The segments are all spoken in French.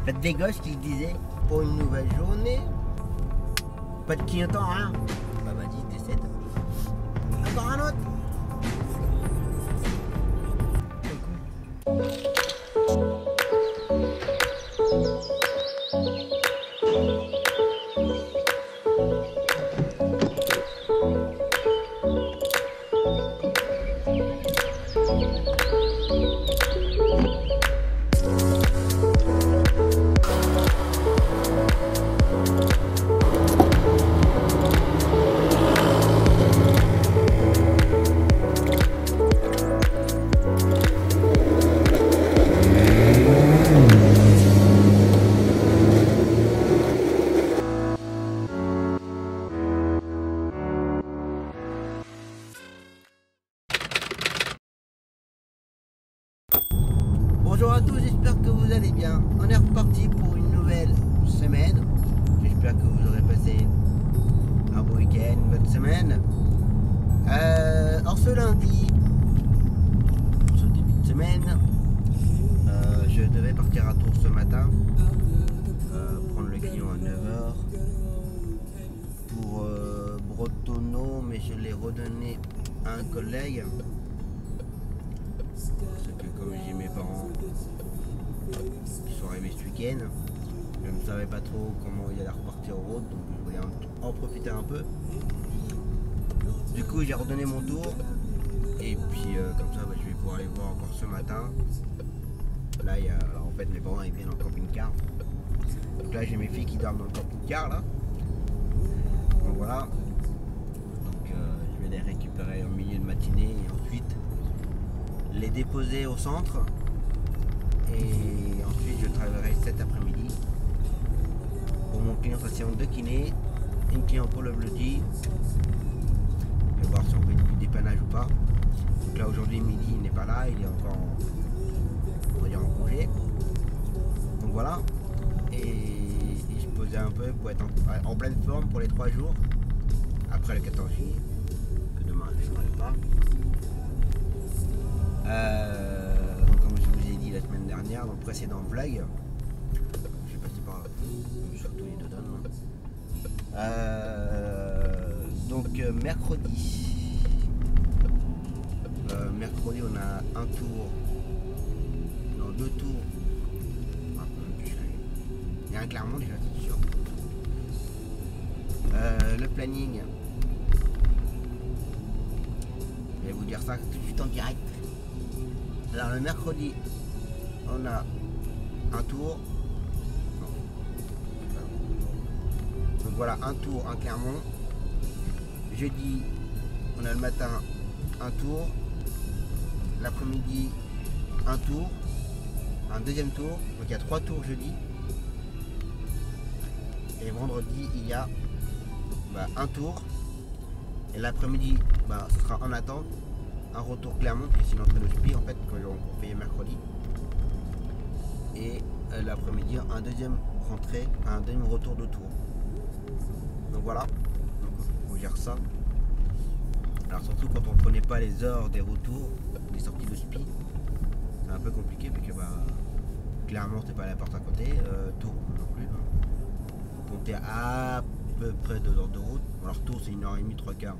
Faites des gosses qui disaient pour une nouvelle journée. Pas de clignotant, rien. Bah vas-y, décède. Encore un autre. Bonjour à tous, j'espère que vous allez bien. On est reparti pour une nouvelle semaine. J'espère que vous aurez passé un beau week-end, une bonne semaine. Alors ce lundi, pour ce début de semaine, je devais partir à Tours ce matin, prendre le client à 9h pour Bretonneau, mais je l'ai redonné à un collègue. Parce que comme j'ai mes parents qui sont arrivés ce week-end, je ne savais pas trop comment il allait repartir en route, donc je voulais en profiter un peu. Du coup j'ai redonné mon tour et puis comme ça je vais pouvoir aller voir encore ce matin. Là il y a, en fait mes parents ils viennent en camping-car. Donc là j'ai mes filles qui dorment dans le camping-car là. Donc voilà. Donc je vais les récupérer au milieu de matinée et ensuite les déposer au centre et ensuite je travaillerai cet après-midi pour mon client en séance de kiné, une cliente pour le bloody. Je vais voir si on fait du dépannage ou pas. Donc là aujourd'hui midi il n'est pas là, il est encore on va dire en congé. Donc voilà. Et je posais un peu pour être en pleine forme pour les 3 jours après le 14 juillet, que demain je ne travaille pas. Comme je vous ai dit la semaine dernière dans le précédent vlog, je vais passer par là, surtout les deux donnes. Donc mercredi on a un tour, non 2 tours. Il y a un Clermont déjà, c'est sûr. Le planning, je vais vous dire ça tout de suite en direct. Alors le mercredi, on a un tour. Donc voilà, un tour, un Clermont. Jeudi, on a le matin un tour. L'après-midi, un tour. Un deuxième tour. Donc il y a 3 tours jeudi. Et vendredi, il y a un tour. Et l'après-midi, ce sera en attente. Un retour Clermont, puis c'est l'entrée de SPI en fait, quand on payait mercredi. Et l'après-midi, un deuxième rentrée, un deuxième retour de tour. Donc voilà, donc, on gère ça. Alors surtout quand on ne connaît pas les heures des retours, des sorties de SPI, c'est un peu compliqué, parce que Clermont c'est pas à la porte à côté, Tours non plus. Vous comptez à peu près 2 heures de route. Alors Tours c'est 1h30, 3 quarts.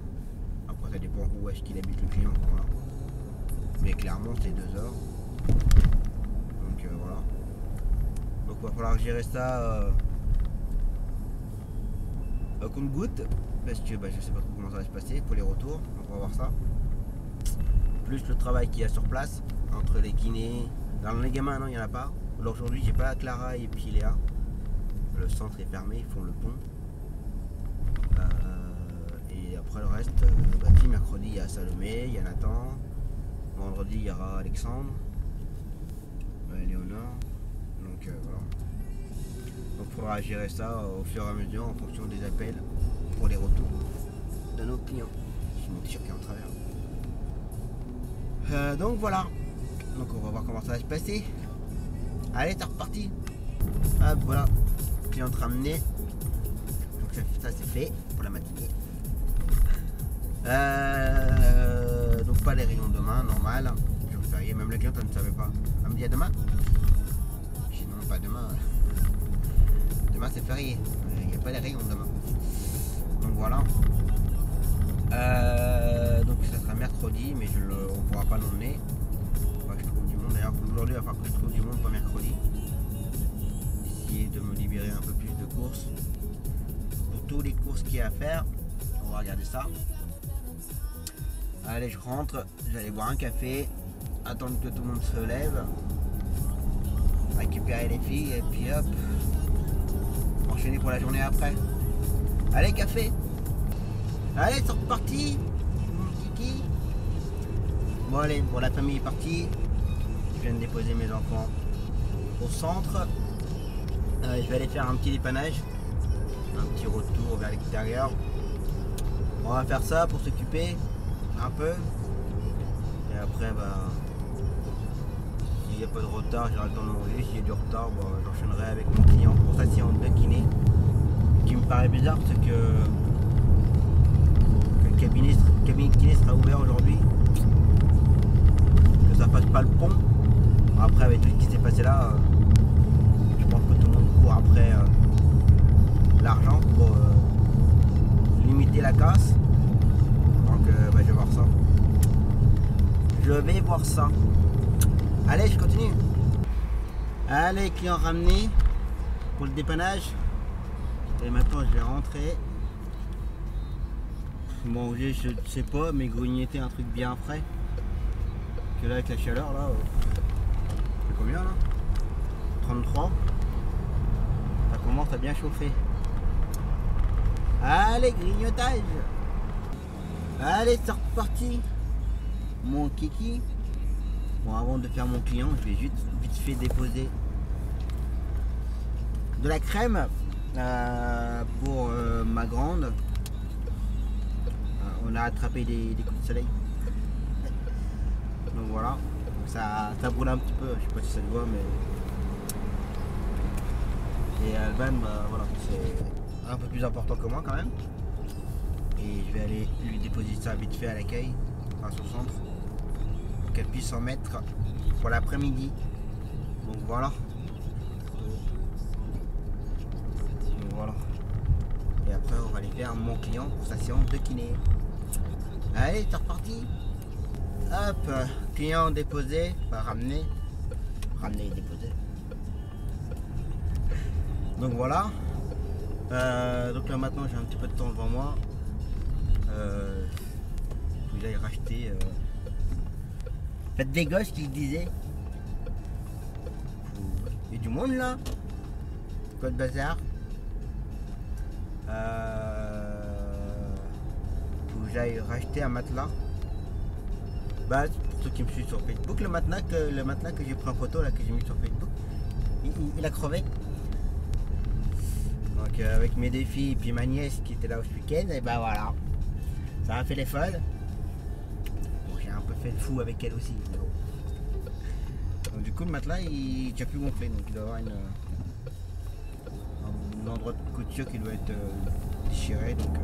Après ça dépend où est-ce qu'il habite le client. Voilà. Mais clairement c'est 2 heures. Donc voilà. Donc il va falloir gérer ça au compte-goutte. Parce que je sais pas trop comment ça va se passer pour les retours. Donc on va voir ça. Plus le travail qu'il y a sur place. Entre les kinés. Dans les gamins non il n'y en a pas. Alors aujourd'hui j'ai pas Clara et puis Léa. Le centre est fermé, ils font le pont. Et après le reste, mercredi il y a Salomé, il y a Nathan, vendredi il y aura Alexandre, Léonard, donc voilà. Donc il faudra gérer ça au fur et à mesure en fonction des appels pour les retours de nos clients. J'ai mon t-shirt qui est en travers. Donc voilà, donc on va voir comment ça va se passer. Allez, c'est reparti. Hop, voilà, cliente ramenée. Donc ça c'est fait pour la matinée. Donc pas les rayons demain, normal. Je vais férié, même la cliente elle ne savait pas. Elle me dit à demain. Je dis non, pas demain. demain c'est férié. Il n'y a pas les rayons demain. Donc voilà. Donc ça sera mercredi, mais on ne pourra pas l'emmener. Je trouve du monde. D'ailleurs aujourd'hui il va falloir que je trouve du monde pour mercredi. Essayer de me libérer un peu plus de courses. Pour toutes les courses qu'il y a à faire. On va regarder ça. Allez, je rentre, j'allais boire un café, attendre que tout le monde se lève, récupérer les filles et puis hop, enchaîner pour la journée après. Allez, café. Allez, c'est reparti, mon kiki. Bon allez, bon, la famille est partie. Je viens de déposer mes enfants au centre. Je vais aller faire un petit dépannage, un petit retour vers l'extérieur. On va faire ça pour s'occuper un peu. Et après, s'il n'y a pas de retard, j'aurai le temps de manger. S'il y a du retard, j'enchaînerai avec mon client pour sa séance de kiné. Ce qui me paraît bizarre, c'est que le cabinet de kiné sera ouvert aujourd'hui. Que ça passe pas le pont. Après, avec tout ce qui s'est passé là, je pense que tout le monde court après l'argent pour limiter la casse. Donc je vais voir ça. Je vais voir ça. Allez, je continue. Allez, client ramené pour le dépannage. Et maintenant je vais rentrer. Manger, je sais pas, mais grignoter un truc bien frais. Que là avec la chaleur là. C'est combien là? 33. Ça commence à bien chauffer. Allez, grignotage. Allez, c'est reparti. Mon kiki. Bon, avant de faire mon client, je vais juste vite fait déposer de la crème pour ma grande. On a attrapé des coups de soleil. Donc voilà. Ça brûle un petit peu. Je sais pas si ça se voit, mais. Et Alban, voilà, c'est un peu plus important que moi quand même. Et je vais aller lui déposer ça vite fait à l'accueil, à son centre, pour qu'elle puisse s'en mettre pour l'après-midi. Donc voilà. Et après on va aller faire mon client pour sa séance de kiné. Allez, c'est reparti. Hop, client déposé, enfin ramené et déposé. Donc voilà. Donc là maintenant j'ai un petit peu de temps devant moi. Faut que j'aille racheter. Faites des gosses qui disaient. Il y a du monde là. Quoi de bazar. Faut que j'aille racheter un matelas. Pour ceux qui me suivent sur Facebook, le matelas que j'ai pris en photo là, que j'ai mis sur Facebook, il a crevé. Donc avec mes défis et puis ma nièce qui était là ce week-end, et voilà. Ça a fait les folles. Bon, j'ai un peu fait le fou avec elle aussi. Mais bon. Donc du coup le matelas il n'a plus gonflé, donc il doit avoir un endroit de couture qui doit être déchiré. Donc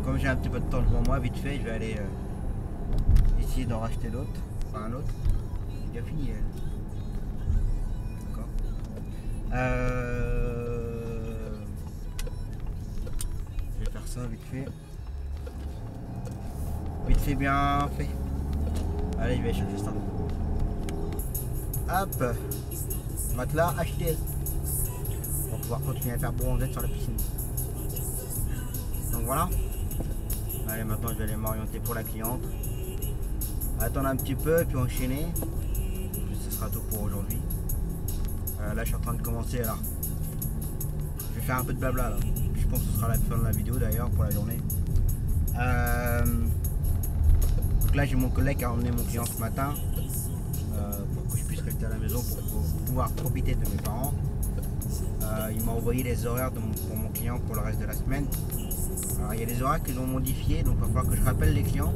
comme j'ai un petit peu de temps devant moi, vite fait, je vais aller essayer d'en racheter d'autres. Enfin un autre. C'est bien fini elle. D'accord. Je vais faire ça vite fait. Vite fait, bien fait. Allez, je vais chercher ça. Hop. Matelas acheté. Pour pouvoir continuer à faire bronzer sur la piscine. Donc voilà. Allez, maintenant je vais aller m'orienter pour la cliente. Attendre un petit peu et puis enchaîner. Ce sera tout pour aujourd'hui. Là je suis en train de commencer alors. Je vais faire un peu de blabla là. Je pense que ce sera la fin de la vidéo d'ailleurs pour la journée. Donc là j'ai mon collègue qui a emmené mon client ce matin pour que je puisse rester à la maison pour pouvoir profiter de mes parents. Il m'a envoyé les horaires pour mon client pour le reste de la semaine. Alors il y a des horaires qu'ils ont modifiés, donc il va falloir que je rappelle les clients.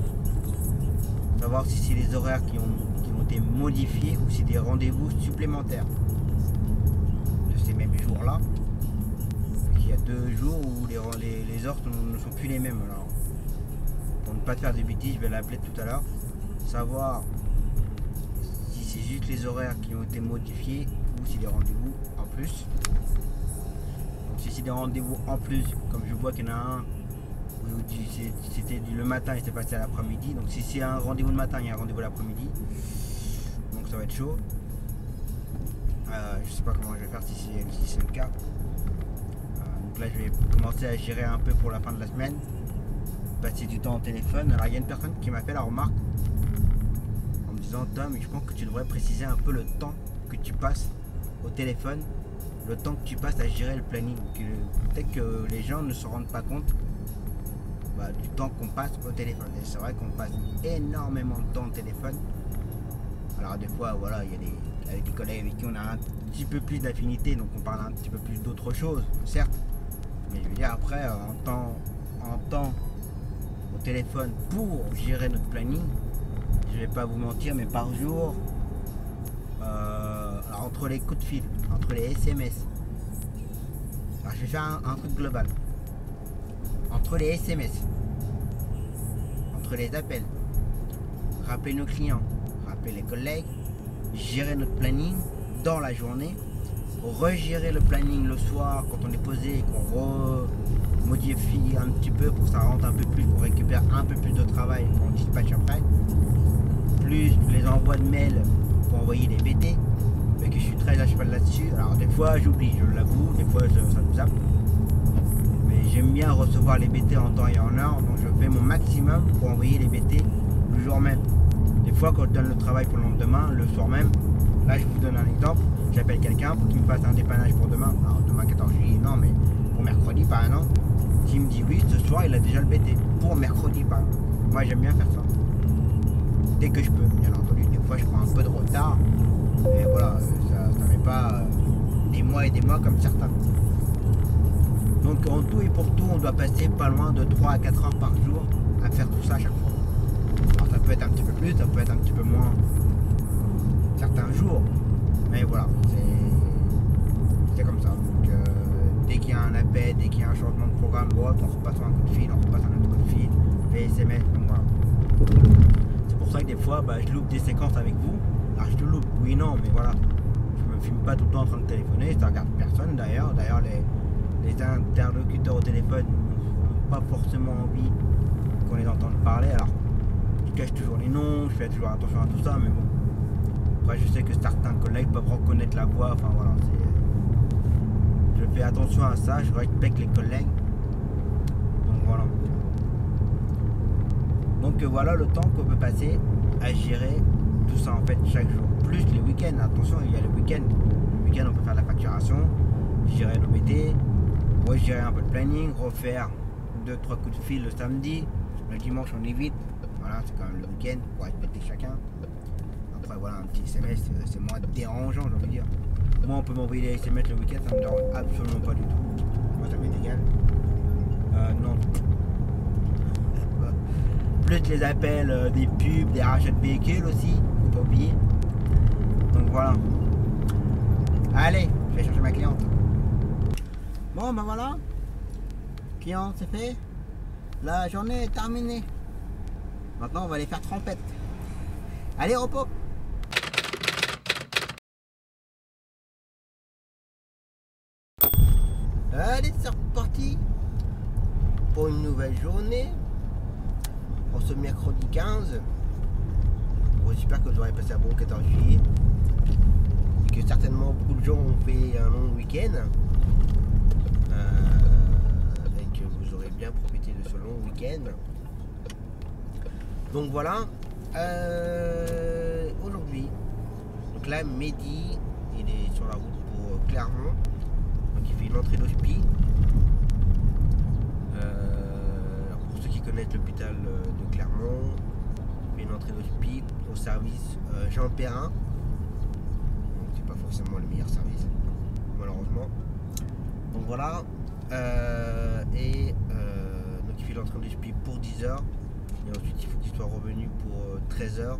Savoir si c'est les horaires qui ont été modifiés ou si des rendez-vous supplémentaires de ces mêmes jours-là. Il y a 2 jours où les heures ne sont plus les mêmes. Alors, pour ne pas faire de bêtises, je vais l'appeler tout à l'heure. Savoir si c'est juste les horaires qui ont été modifiés ou si des rendez-vous en plus. si c'est des rendez-vous en plus, comme je vois qu'il y en a un où c'était le matin et c'est passé à l'après-midi. Donc si c'est un rendez-vous le matin, il y a un rendez-vous l'après-midi. Donc ça va être chaud. Je sais pas comment je vais faire si c'est le cas. Donc là je vais commencer à gérer un peu pour la fin de la semaine. Passer du temps au téléphone. Alors il y a une personne qui m'a fait la remarque en me disant Tom, je pense que tu devrais préciser un peu le temps que tu passes au téléphone, le temps que tu passes à gérer le planning. Peut-être que les gens ne se rendent pas compte du temps qu'on passe au téléphone. Et c'est vrai qu'on passe énormément de temps au téléphone. Alors des fois voilà, il y a avec des collègues avec qui on a un petit peu plus d'affinité, donc on parle un petit peu plus d'autre chose, certes. Mais je veux dire après en temps au téléphone pour gérer notre planning, je vais pas vous mentir, mais par jour, alors entre les coups de fil, entre les SMS, alors je vais faire un truc global, entre les SMS, entre les appels, rappeler nos clients, rappeler les collègues, gérer notre planning dans la journée, regérer le planning le soir quand on est posé et qu'on modifie un petit peu pour que ça rentre un peu plus, qu'on récupère un peu plus de travail qu'on dispatche après, plus les envois de mails pour envoyer les BT, mais que je suis très à cheval là-dessus. Alors des fois j'oublie, je l'avoue, des fois ça me zappe, mais j'aime bien recevoir les BT en temps et en heure, donc je fais mon maximum pour envoyer les BT le jour même. Des fois quand je donne le travail pour le lendemain, le soir même, là je vous donne un exemple, j'appelle quelqu'un pour qu'il me fasse un dépannage pour demain, alors demain 14 juillet non, mais pour mercredi par exemple, qui me dit oui, ce soir il a déjà le BT, pour mercredi par exemple. Moi j'aime bien faire ça, dès que je peux, bien entendu. Des fois je prends un peu de retard, mais voilà, ça met pas des mois et des mois comme certains. Donc en tout et pour tout, on doit passer pas loin de 3 à 4 heures par jour à faire tout ça à chaque fois. Alors ça peut être un petit peu plus, ça peut être un petit peu moins certains jours, mais voilà, c'est comme ça. Donc dès qu'il y a un appel, dès qu'il y a un changement de programme, bon, on repasse un coup de fil, on repasse un autre coup de fil, les SMS, donc voilà. C'est pour ça que des fois je loupe des séquences avec vous. Alors je te loupe, oui non, mais voilà, je me filme pas tout le temps en train de téléphoner, ça regarde personne d'ailleurs. D'ailleurs les interlocuteurs au téléphone n'ont pas forcément envie qu'on les entende parler. Alors je cache toujours les noms, je fais toujours attention à tout ça, mais bon. Après je sais que certains collègues peuvent reconnaître la voix, enfin voilà, je fais attention à ça, je respecte les collègues. Donc voilà. Donc voilà le temps qu'on peut passer à gérer tout ça en fait chaque jour. Plus les week-ends, attention, il y a le week-end. Le week-end on peut faire de la facturation, gérer nos BT, regérer un peu le planning, refaire 2-3 coups de fil le samedi. Le dimanche on évite. Voilà, c'est quand même le week-end pour respecter chacun. Après voilà, un petit SMS, c'est moins dérangeant, j'ai envie de dire. Moi on peut m'envoyer des SMS le week-end, ça me dérange absolument pas du tout. Moi ça m'est égal. Non. Plus les appels des pubs, des rachats de véhicules aussi, faut pas oublier. Donc voilà. Allez, je vais chercher ma cliente. Bon voilà. Client c'est fait. La journée est terminée. Maintenant on va aller faire trompette. Allez, repos. Allez, c'est reparti pour une nouvelle journée. Pour ce mercredi 15. Bon, j'espère que vous aurez passé un bon 14 juillet. Et que certainement beaucoup de gens ont fait un long week-end. Et que vous aurez bien profité de ce long week-end. Donc voilà. Aujourd'hui, donc là, Mehdi, il est sur la route pour Clermont. Donc il fait une entrée d'hospice. Pour ceux qui connaissent l'hôpital de Clermont, il fait une entrée d'hospice au service Jean Perrin. Donc c'est pas forcément le meilleur service, malheureusement. Donc voilà. Donc il fait l'entrée d'hospice pour 10 h. Et ensuite il faut qu'il soit revenu pour 13 h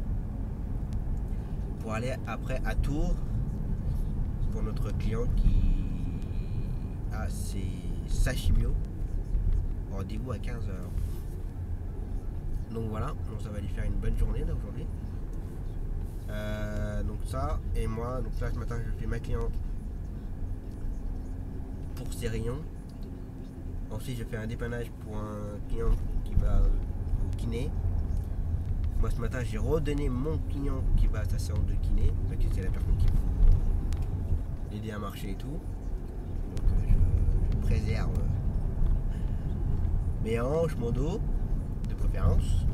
pour aller après à Tours pour notre client qui a sa chimio. Rendez-vous à 15 h. Donc voilà, donc ça va lui faire une bonne journée là aujourd'hui. Donc ça, et moi, donc là ce matin je fais ma cliente pour ses rayons. Ensuite je fais un dépannage pour un client qui va au kiné. Moi ce matin j'ai redonné mon client qui va à sa séance de kiné, donc c'est la personne qui peut l'aider à marcher et tout. Donc je préserve mes hanches, mon dos, de préférence.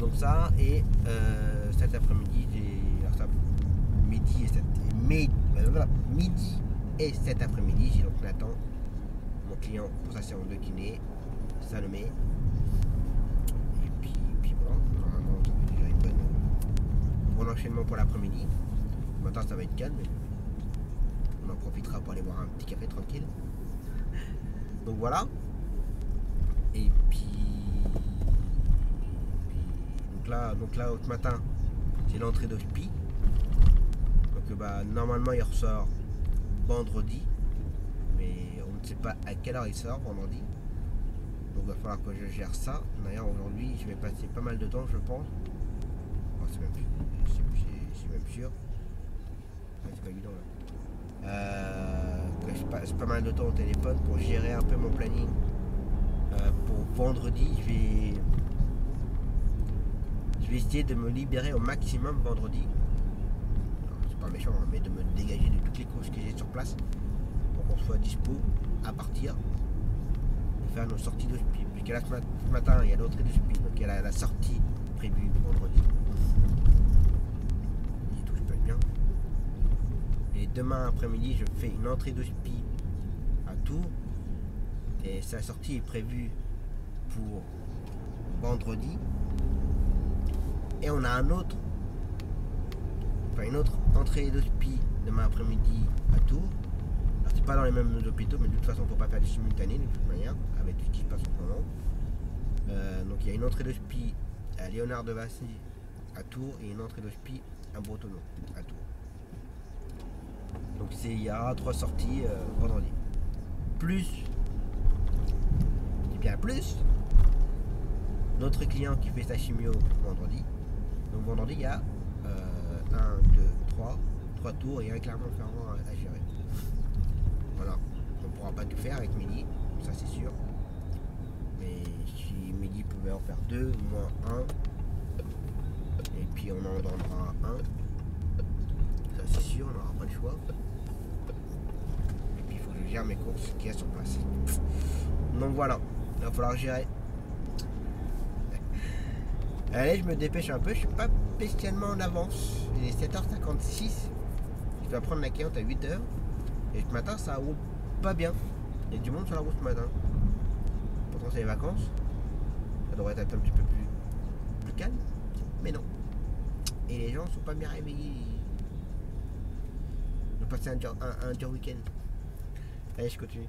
Donc ça, et cet après-midi, midi et cet après-midi, j'ai donc Nathan, mon client pour sa séance de kiné, Salomé. Et puis voilà, normalement ça va déjà un bon enchaînement pour l'après-midi. Le matin ça va être calme, mais on en profitera pour aller boire un petit café tranquille. Donc voilà. Et puis donc là ce matin c'est l'entrée d'hospi. Donc normalement il ressort vendredi, mais on ne sait pas à quelle heure il sort vendredi. Donc il va falloir que je gère ça. D'ailleurs aujourd'hui je vais passer pas mal de temps je pense. Oh, c'est même sûr. C'est pas évident là. Que je passe pas mal de temps au téléphone pour gérer un peu mon planning. Pour vendredi je vais essayer de me libérer au maximum vendredi. C'est pas méchant, hein, mais de me dégager de toutes les courses que j'ai sur place pour qu'on soit dispo à partir de faire nos sorties de SPI. Puisque là ce matin il y a l'entrée de SPI, donc il y a la sortie prévue vendredi. Et tout se passe bien. Et demain après-midi je fais une entrée de SPI à Tours. Et sa sortie est prévue pour vendredi. Et on a une autre entrée d'hospi demain après-midi à Tours. Alors c'est pas dans les mêmes hôpitaux, mais de toute façon on ne peut pas faire du simultané de toute manière, avec tout ce qui se passe en ce moment. Donc il y a une entrée d'hospi à Léonard de Vassy à Tours et une entrée d'hospi à Bretonneau à Tours. Donc il y aura 3 sorties vendredi. Plus notre client qui fait sa chimio vendredi. Donc vendredi il y a 1, 2, 3 tours et un Clermont-Ferrand à gérer. Voilà, on ne pourra pas tout faire avec Mehdi, ça c'est sûr. Mais si Mehdi pouvait en faire 2, moins 1, et puis on en donnera 1, ça c'est sûr, on n'aura pas le choix. Et puis il faut que je gère mes courses qu'il y a sur place. Donc voilà, il va falloir gérer. Allez, je me dépêche un peu, je suis pas spécialement en avance. Il est 7h56. Je dois prendre la cliente à 8h. Et ce matin, ça roule pas bien. Il y a du monde sur la route ce matin. Pourtant, c'est les vacances. Ça devrait être un petit peu plus calme. Mais non. Et les gens sont pas bien réveillés. Ils ont passé un dur week-end. Allez, je continue.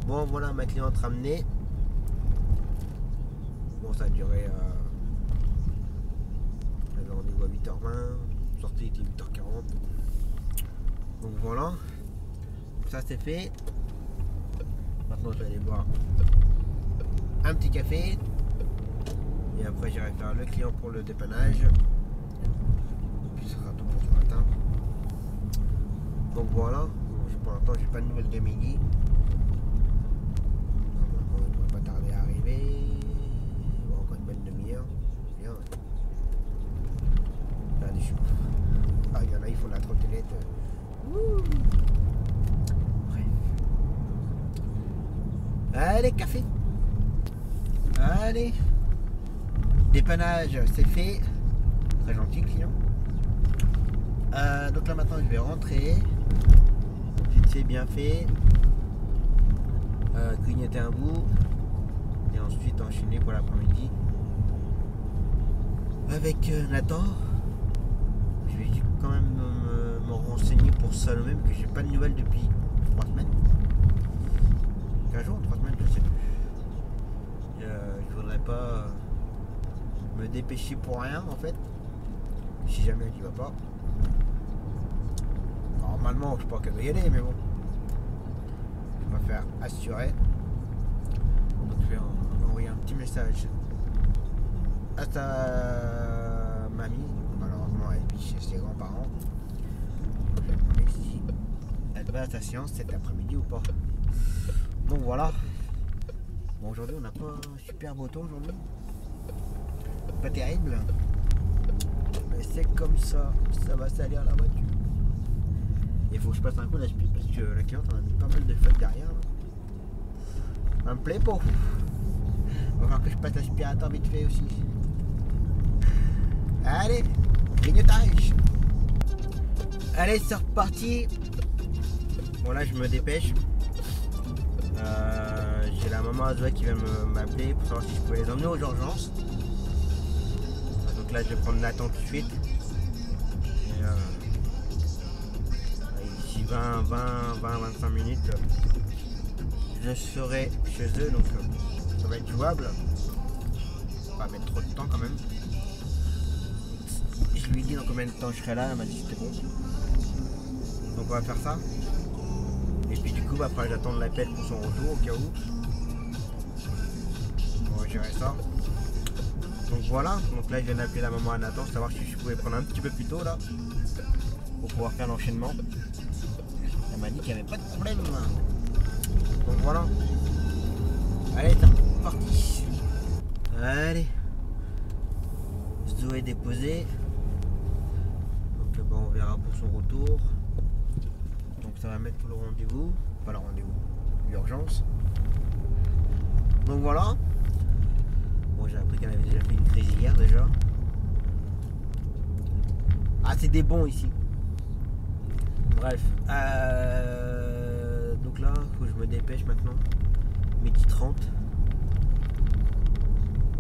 Bon, voilà ma cliente ramenée. Bon, ça a duré. J'avais rendez-vous à 8h20, sortie était 8h40. Donc voilà. Ça c'est fait. Maintenant je vais aller boire un petit café. Et après j'irai faire le client pour le dépannage. Et puis ce sera tout pour ce matin. Donc voilà. Pour l'instant j'ai pas de nouvelles de Mehdi. Normalement il ne devrait pas tarder à arriver. Encore une bonne demi-heure. Bien. Là, des choses. Ah, il y en a, ils font de la trottinette. Bref. Allez, café. Allez. Dépannage, c'est fait. Très gentil, client. Donc là, maintenant, je vais rentrer. C'est bien fait. Grignoter un bout. Et ensuite enchaîner pour l'après-midi avec Nathan. Je vais quand même me renseigner pour Salomé, parce que j'ai pas de nouvelles depuis 3 semaines. 15 jours, 3 semaines, je sais plus. Je voudrais pas me dépêcher pour rien en fait. Si jamais elle y va pas. Normalement, je pense qu'elle doit y aller, mais bon. Je préfère assurer. Donc je vais envoyer un petit message à ta mamie. Malheureusement elle vit chez ses grands-parents. Je vais demander si elle va à ta séance cet après-midi ou pas. Donc voilà. Bon, aujourd'hui on n'a pas un super beau temps aujourd'hui. Pas terrible. Mais c'est comme ça va salir la voiture. Il faut que je passe un coup d'aspi parce que la cliente en a mis pas mal de feuilles derrière. Ça me plaît pas. Il va falloir que je passe l'aspirateur vite fait aussi. Allez, grignotage. Allez, c'est reparti. Bon là je me dépêche. J'ai la maman à Zoé qui va m'appeler pour savoir si je pouvais les emmener aux urgences. Donc là je vais prendre Nathan tout de suite. Et d'ici 20-25 minutes, je serai chez eux, donc ça va être jouable. Ça va mettre trop de temps quand même. Je lui ai dit dans combien de temps je serai là, elle m'a dit c'était bon. Donc on va faire ça. Et puis du coup après j'attends l'appel pour son retour au cas où. On va gérer ça. Donc voilà, donc là je viens d'appeler la maman à Nathan, savoir si je pouvais prendre un petit peu plus tôt là. Pour pouvoir faire l'enchaînement. Elle m'a dit qu'il n'y avait pas de problème. Donc voilà. Allez, c'est parti. Allez. Zoé est déposée. Donc bah, on verra pour son retour. Donc ça va mettre pour le rendez-vous. Pas le rendez-vous, l'urgence. Donc voilà. Bon, j'ai appris qu'elle avait déjà fait une crise hier déjà. Ah, c'est des bons ici. Bref. Donc là, faut que je me dépêche maintenant. 12h30.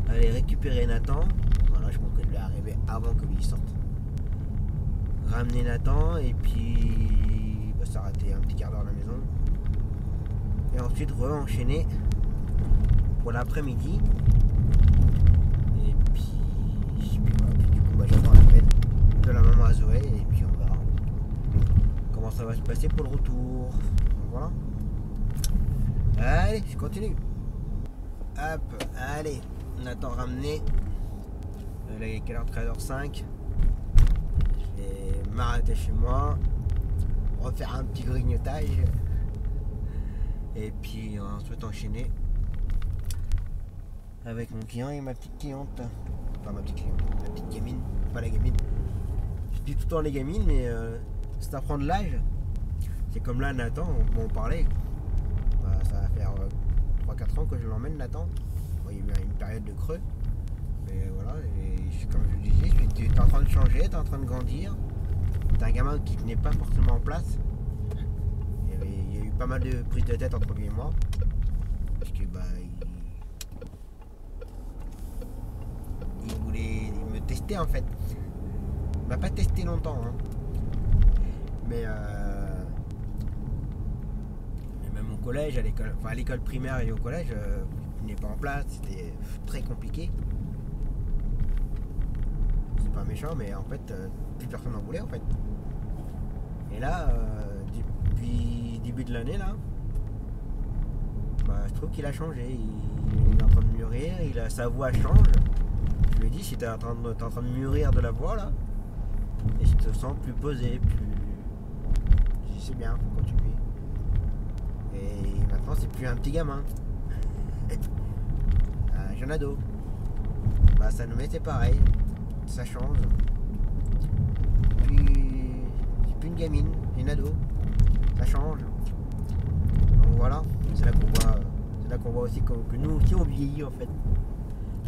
Aller récupérer Nathan. Voilà, je pense que je vais arriver avant que lui sorte. Ramener Nathan et puis bah, s'arrêter un petit quart d'heure à la maison. Et ensuite re-enchaîner pour l'après-midi. Et puis voilà, puis du coup bah, j'attends l'appel de la maman à Zoé et puis on verra comment ça va se passer pour le retour. Donc voilà. Allez, je continue. Hop, allez, Nathan ramené. Là il est quelle heure? 13h05. Je vais m'arrêter chez moi. Refaire un petit grignotage. Et puis ensuite enchaîner avec mon client et ma petite cliente. Enfin ma petite cliente, ma petite gamine, pas la gamine. Je dis tout le temps les gamines, mais c'est à prendre l'âge. C'est comme là Nathan, on parlait. Bah, ça va faire 3-4 ans que je l'emmène Nathan. Bon, il y a eu une période de creux. Mais voilà, et comme je le disais, tu es en train de changer, tu es en train de grandir. Tu es un gamin qui n'est pas forcément en place. Il y a eu pas mal de prises de tête entre lui et moi. Parce que bah il voulait me tester en fait. Il m'a pas testé longtemps. Hein. Mais même au collège, à l'école, enfin à l'école primaire et au collège, il n'est pas en place, c'était très compliqué. C'est pas méchant, mais en fait, plus personne n'en voulait en fait. Et là, depuis début de l'année là, bah, je trouve qu'il a changé. Il est en train de mûrir, sa voix change. Je lui ai dit si t'es en train de mûrir de la voix là, et si tu te sens plus posé, plus. Je dis c'est bien, faut continuer. Et maintenant c'est plus un petit gamin. Un jeune ado. Bah ça nous met c'est pareil. Ça change. Puis c'est plus une gamine, c'est une ado. Ça change. Donc voilà, c'est là qu'on voit aussi que nous aussi on vieillit en fait.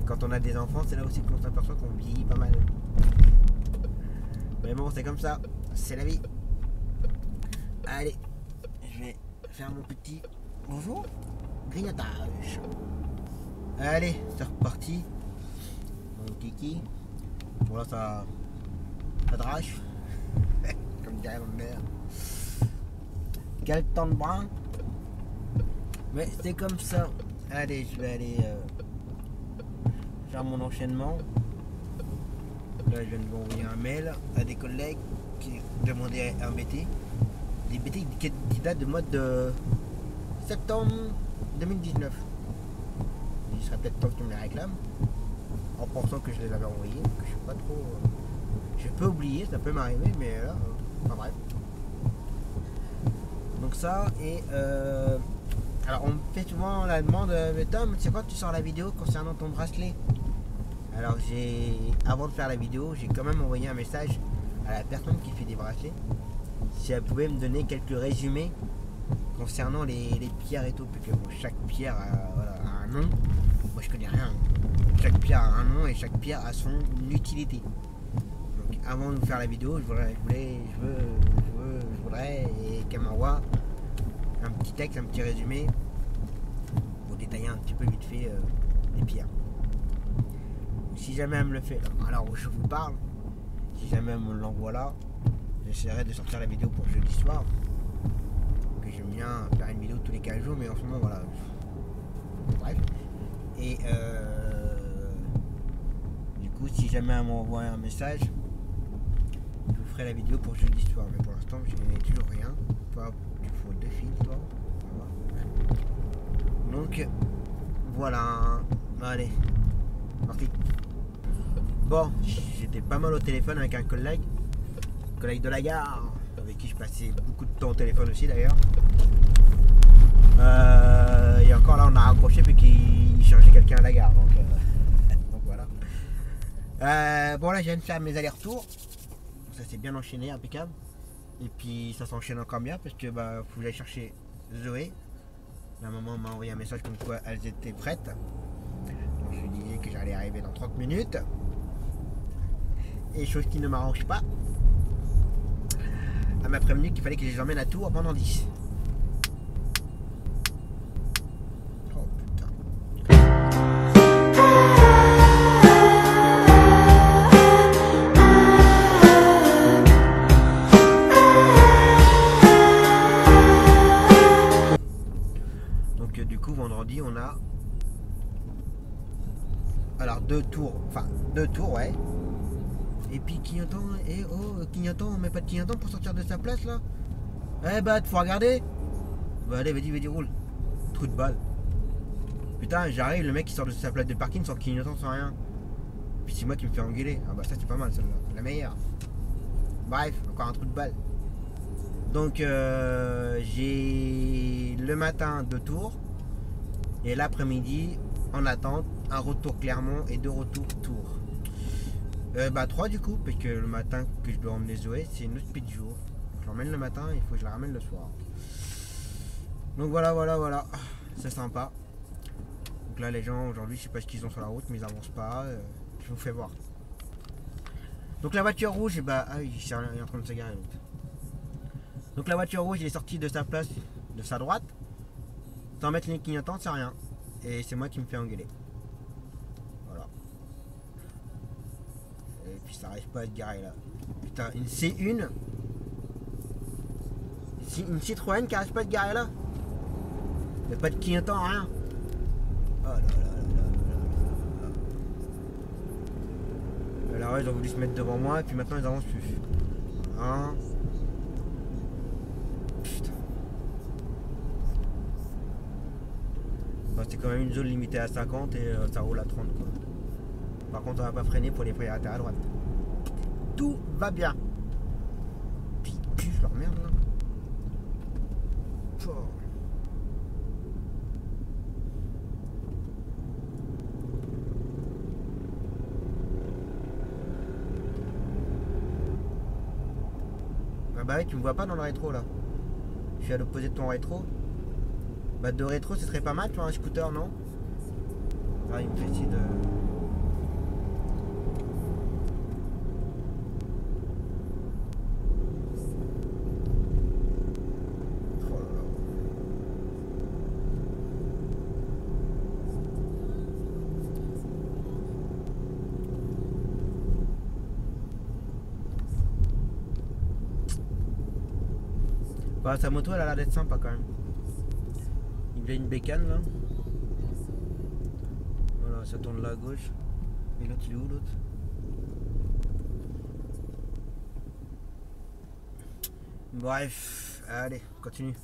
Quand on a des enfants, c'est là aussi qu'on s'aperçoit qu'on vieillit pas mal. Mais bon, c'est comme ça, c'est la vie. Allez, je vais faire mon petit bonjour grignotage. Allez, c'est reparti. Mon kiki. Bon là ça drache. Comme dirait ma mère. Quel temps de bras. Mais c'est comme ça. Allez, je vais aller faire mon enchaînement. Là je viens de vous envoyer un mail à des collègues qui demandaient un BT. Des BT qui datent de mois de septembre 2019. Il serait peut-être temps qu'ils me les réclament. En pensant que je les avais envoyés, que je suis pas trop. Je peux oublier, ça peut m'arriver, mais là, enfin bref. ça. Et alors on me fait souvent la demande, mais Tom, c'est quand tu sors la vidéo concernant ton bracelet? Alors avant de faire la vidéo, j'ai quand même envoyé un message à la personne qui fait des bracelets, si elle pouvait me donner quelques résumés concernant les pierres et tout, parce que bon, chaque pierre a un nom. Moi je connais rien. Chaque pierre a un nom et chaque pierre a son utilité. Donc avant de faire la vidéo, je voudrais qu'elle m'envoie un petit texte, un petit résumé pour détailler un petit peu vite fait les pierres. Si jamais elle me le fait, alors je vous parle, si jamais elle me l'envoie là, j'essaierai de sortir la vidéo pour jeudi soir. Que j'aime bien faire une vidéo tous les 15 jours, mais en ce moment voilà. Bref. Et du coup, si jamais elle m'envoie un message, je vous ferai la vidéo pour jeudi soir. Mais pour l'instant, je n'ai toujours rien. Toi, tu faut 2 fils, toi. Donc voilà. Allez, parti. Bon, j'étais pas mal au téléphone avec un collègue de la gare, avec qui je passais beaucoup de temps au téléphone aussi d'ailleurs. Et encore là on a raccroché puis qu'il cherchait quelqu'un à la gare, donc voilà. Bon là je viens de faire mes allers-retours, ça s'est bien enchaîné, impeccable. Et puis ça s'enchaîne encore bien parce que faut que j'aille chercher Zoé. La maman m'a envoyé un message comme quoi elles étaient prêtes. Donc je lui disais que j'allais arriver dans 30 minutes. Et chose qui ne m'arrange pas, elle m'a prévenu qu'il fallait que je les emmène à Tours pendant 10. Oh putain. Donc du coup vendredi on a alors 2 tours ouais. Et puis clignotant, clignotant, on met pas de clignotant pour sortir de sa place là? Eh bah, faut regarder. Bah allez, vas-y, roule. Trou de balle. Putain, j'arrive, le mec qui sort de sa place de parking sans clignotant, sans rien. Puis c'est moi qui me fais engueuler. Ah bah ça c'est pas mal celle-là, c'est la meilleure. Bref, encore un trou de balle. Donc j'ai le matin 2 tours. Et l'après-midi, en attente, un retour Clermont et 2 retours Tours. 3 du coup, parce que le matin que je dois emmener Zoé, c'est une autre speed jour. Je l'emmène le matin, il faut que je la ramène le soir. Donc voilà, c'est sympa. Donc là les gens aujourd'hui, je sais pas ce qu'ils ont sur la route, mais ils avancent pas. Je vous fais voir. Donc la voiture rouge, il est en train de se garer. Donc la voiture rouge, il est sorti de sa place, de sa droite, sans mettre les clignotants, c'est rien. Et c'est moi qui me fais engueuler. Et puis ça arrive pas à être garé là. Putain, une C1. Une Citroën qui arrive pas à être garée là. Y'a pas de clignotant, rien. Oh là là là. Alors ils ont voulu se mettre devant moi et puis maintenant ils avancent plus. Hein. Putain. Bon, c'est quand même une zone limitée à 50 et ça roule à 30 quoi. Par contre, on va pas freiner pour les priorités à droite. Tout va bien. Puis, je leur merde là. Oh. Ah bah oui, tu me vois pas dans le rétro là. Je suis à l'opposé de ton rétro. Bah de rétro, ce serait pas mal pour un scooter, non? Ah, il me fait essayer de... Bah sa moto elle a l'air d'être sympa quand même. Il a une bécane là. Voilà, ça tourne là à gauche. Et l'autre il est où l'autre? Bref, allez, continue.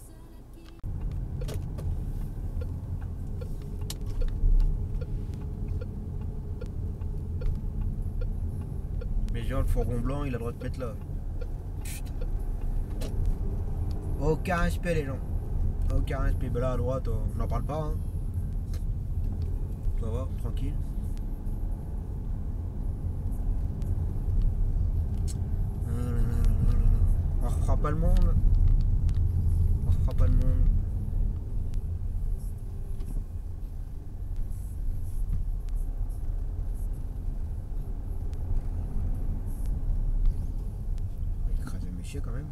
Mais genre le fourgon blanc il a le droit de mettre là. Putain. Aucun respect les gens. Aucun respect. Ben là à droite, on n'en parle pas. Hein. Ça va, tranquille. On refera pas le monde. On refera pas le monde. On va écraser monsieur quand même.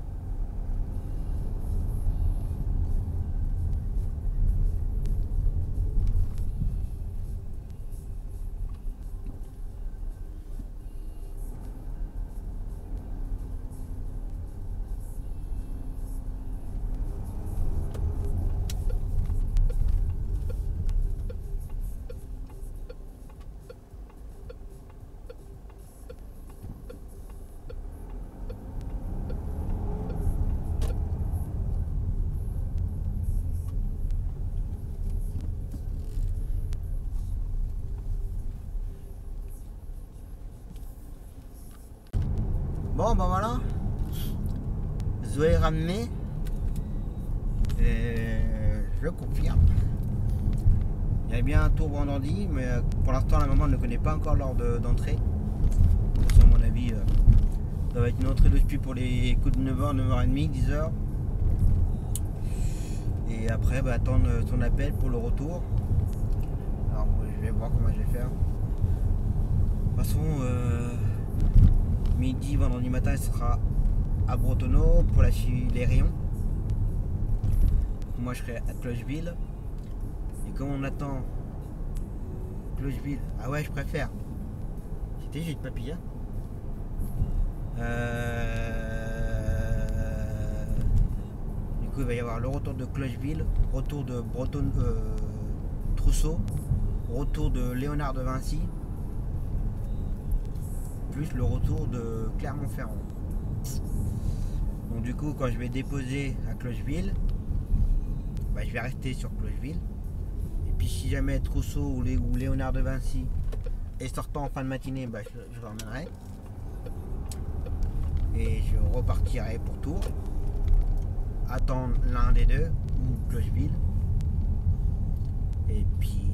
Bon ben voilà, Zoé est ramené et je confirme. Il y avait bien un tour vendredi, mais pour l'instant la maman ne connaît pas encore l'heure d'entrée. Ça à mon avis, ça va être une entrée de depuis pour les coups de 9h, 9h30, 10h. Et après bah, attendre son appel pour le retour. Alors je vais voir comment je vais faire. De toute façon, midi, vendredi matin, elle sera à Bretonneau pour les rayons. Moi, je serai à Clocheville. Et comme on attend Clocheville, ah ouais, je préfère. C'était juste papy. Hein. Du coup, il va y avoir le retour de Clocheville, retour de Trousseau, retour de Léonard de Vinci. Plus le retour de Clermont-Ferrand. Donc du coup quand je vais déposer à Clocheville, bah, je vais rester sur Clocheville. Et puis si jamais Trousseau ou Léonard de Vinci est sortant en fin de matinée, bah, je ramènerai. Et je repartirai pour Tours. Attendre l'un des deux ou Clocheville. Et puis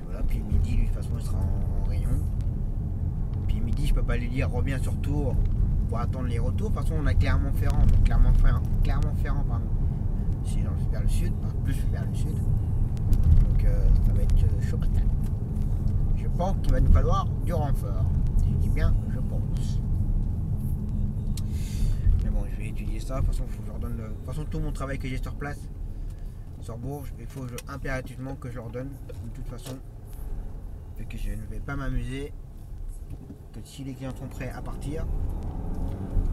voilà, puis midi, lui, de toute façon, il sera en rayon. Puis midi, je peux pas lui dire reviens sur Tours pour attendre les retours. De toute façon, on a Clermont-Ferrand, pardon. C'est vers le sud, plus vers le sud. Donc ça va être chaud patate. Je pense qu'il va nous falloir du renfort. Je dis bien, je pense. Mais bon, je vais étudier ça. De toute façon, faut que je leur donne de toute façon, tout mon travail que j'ai sur place, sur Bourges, il faut impérativement que je leur donne. De toute façon, et que je ne vais pas m'amuser, que si les clients sont prêts à partir,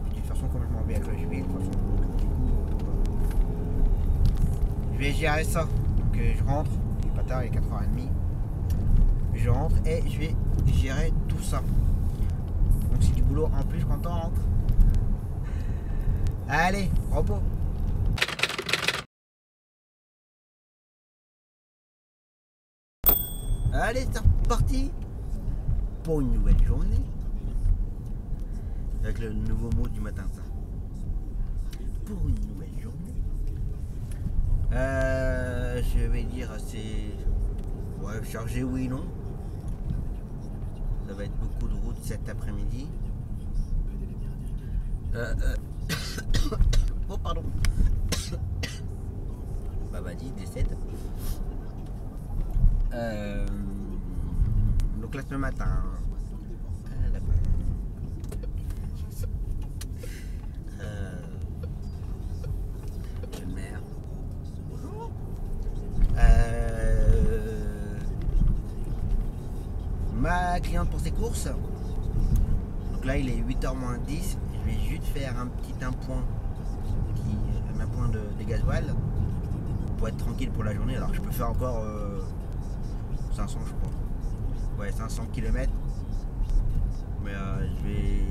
et de toute façon comme je m'en vais à Clocheville, de toute façon, du coup, je vais gérer ça. Donc je rentre, il n'est pas tard, il est 4h30, je rentre et je vais gérer tout ça. Donc c'est du boulot en plus quand on rentre. Allez, repos. Allez, c'est reparti pour une nouvelle journée. Avec le nouveau mot du matin, ça. Pour une nouvelle journée. Je vais dire assez... Ouais, chargé, oui, non. Ça va être beaucoup de route cet après-midi. Oh, pardon. Bah, vas-y, décède. Donc là ce matin, jeune mère. Bonjour. Ma cliente pour ses courses. Donc là il est 8h moins 10. Je vais juste faire un point de gasoil pour être tranquille pour la journée. Alors je peux faire encore 500 je crois. Ouais, 500 km. Mais je vais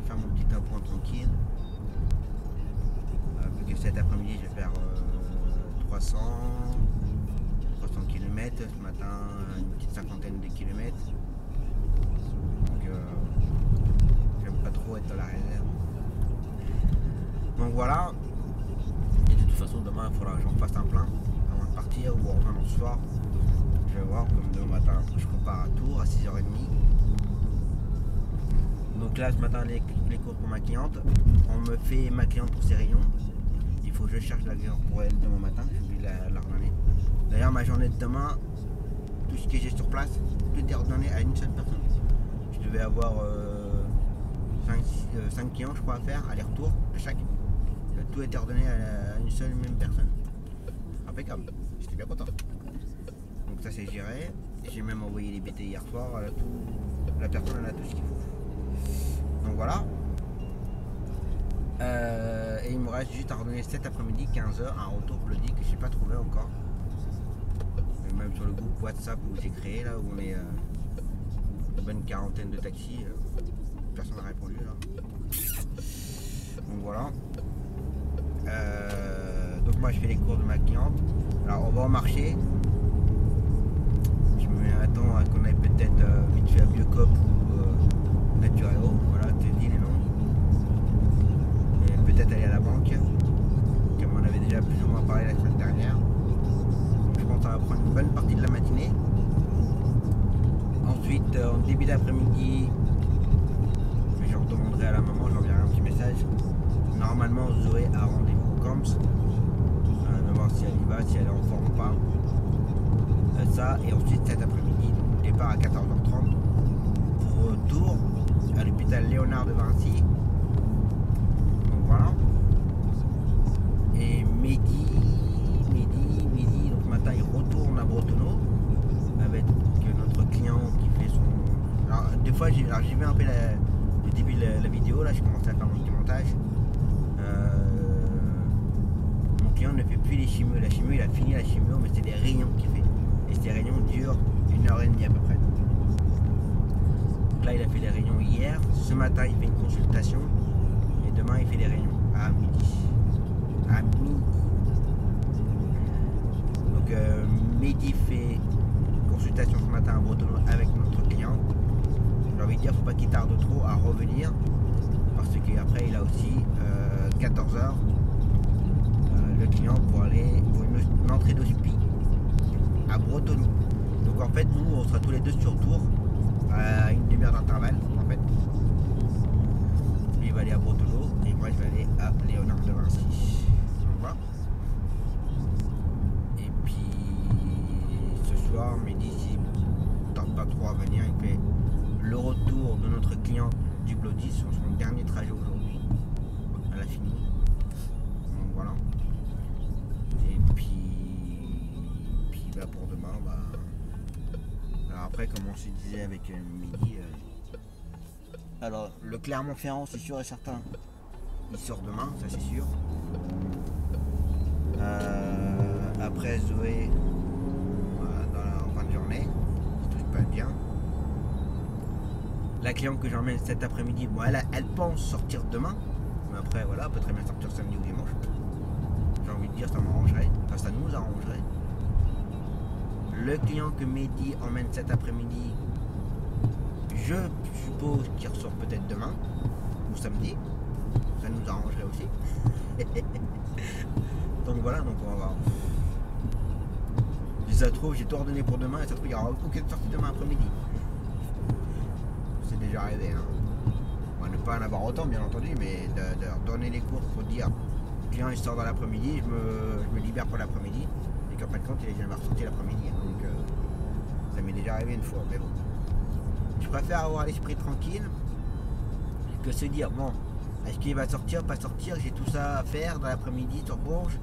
faire mon petit point tranquille. Vu que cet après-midi je vais faire 300 km. Ce matin une petite cinquantaine de kilomètres. Donc j'aime pas trop être dans la réserve. Donc voilà. Et de toute façon, demain, il faudra que j'en fasse un plein avant de partir ou en revenant ce soir. Je vais voir, comme demain matin, je repars à Tours à 6h30. Donc là, ce matin, les courses pour ma cliente. On me fait ma cliente pour ses rayons. Il faut que je cherche la cliente pour elle demain matin. J'ai oublié de la redonner. D'ailleurs, ma journée de demain, tout ce que j'ai sur place, tout est redonné à une seule personne. Je devais avoir 5 clients, je crois, à faire, aller-retour de chaque. Tout était redonné à une seule même personne. Impeccable. J'étais bien content. Donc ça, c'est géré. J'ai même envoyé les BT hier soir. La personne, elle a tout ce qu'il faut. Donc voilà. Et il me reste juste à redonner cet après-midi, 15h, un retour pour le dit que je n'ai pas trouvé encore. Même sur le groupe WhatsApp où j'ai créé, là où on est une bonne quarantaine de taxis, personne n'a répondu là. Donc voilà. Donc moi je fais les cours de ma cliente. Alors on va au marché. Je me attends à qu'on aille peut-être vite fait à Biocop ou Natureo. Voilà, tu dis les noms. Et peut-être aller à la banque, comme on avait déjà plus ou moins parlé la semaine dernière. Je pense qu'on va prendre une bonne partie de la matinée. Ensuite, en début d'après-midi, je redemanderai à la maman, j'enverrai un petit message. Normalement, Zoé a rendez-vous au Camps. De voir si elle y va, si elle est en forme ou pas. Ça, et ensuite cet après-midi, départ à 14h30 pour retour à l'hôpital Léonard de Vinci. Donc voilà. Et midi, donc matin il retourne à Bretonneau avec notre client qui fait son. Alors des fois j'ai vu un peu le début de la vidéo, là je commençais à faire mon petit montage. Mon client ne fait plus les chimios, la chimio il a fini la chimio mais c'est des rayons qu'il fait. Et ces rayons durent 1h30 à peu près. Donc là il a fait les rayons hier, ce matin il fait une consultation et demain il fait les rayons à midi. À midi. Donc Mehdi fait consultation ce matin à Bretonneau avec notre client. J'ai envie de dire, faut pas qu'il tarde trop à revenir parce qu'après il a aussi 14h le client pour aller pour une entrée d'hospi à Bretonneau. Donc en fait nous on sera tous les deux sur Tours à une demi-heure d'intervalle en fait. Lui il va aller à Bretonneau et moi je vais aller à Léonard de Vinci. Voilà. Et puis ce soir, Mehdi s'il ne tarde pas trop à venir, il fait le retour de notre cliente du Blody sur son dernier trajet aujourd'hui. Elle a fini. Donc voilà. Et puis là pour demain, alors après comme on se disait avec Mehdi, alors le Clermont-Ferrand c'est sûr et certain, il sort demain, ça c'est sûr. Après Zoé en fin de journée, si tout se passe bien. La cliente que j'emmène cet après-midi, bon, elle pense sortir demain, mais après voilà, elle peut très bien sortir samedi ou dimanche. J'ai envie de dire, ça m'arrangerait, enfin ça nous arrangerait. Le client que Mehdi emmène cet après-midi, je suppose qu'il ressort peut-être demain ou samedi, ça nous arrangerait aussi. Donc voilà, donc on va voir. Si ça se trouve, j'ai tout ordonné pour demain et ça se trouve, il n'y aura aucune sortie demain après-midi. C'est déjà arrivé. Hein. On va ne pas en avoir autant, bien entendu, mais de donner les cours pour dire le client il sort dans l'après-midi, je me libère pour l'après-midi et qu'en fin de compte, il est jamais ressorti l'après-midi. Hein. Donc ça m'est déjà arrivé une fois, mais bon. Je préfère avoir l'esprit tranquille que se dire bon, est-ce qu'il va sortir, pas sortir, j'ai tout ça à faire dans l'après-midi sur Bourges.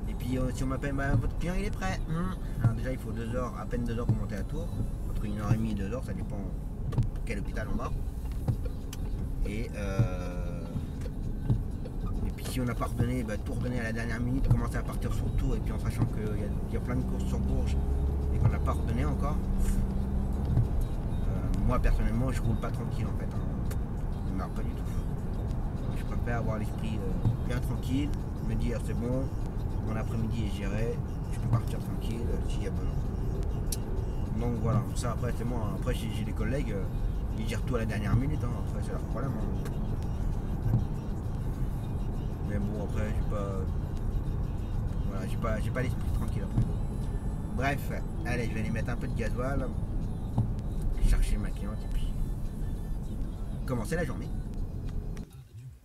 Et puis si on m'appelle, votre client il est prêt. Alors déjà il faut 2 heures, à peine 2 heures pour monter à Tours. Entre 1h30 et 2 heures, ça dépend quel hôpital on va. Et puis si on n'a pas redonné, tout redonner à la dernière minute, commencer à partir sur Tours. Et puis en sachant qu'il y a plein de courses sur Bourges et qu'on n'a pas redonné encore. Moi personnellement je roule pas tranquille en fait. Hein. Je ne marre pas du tout. Je préfère avoir l'esprit bien tranquille, me dire c'est bon, mon après-midi est géré, je peux partir tranquille s'il y a besoin. Donc voilà, ça après c'est moi, après j'ai des collègues, ils gèrent tout à la dernière minute, hein. Après c'est leur problème. Hein. Mais j'ai pas l'esprit tranquille après. Bref, allez, je vais aller mettre un peu de gasoil, chercher ma cliente et puis commencer la journée.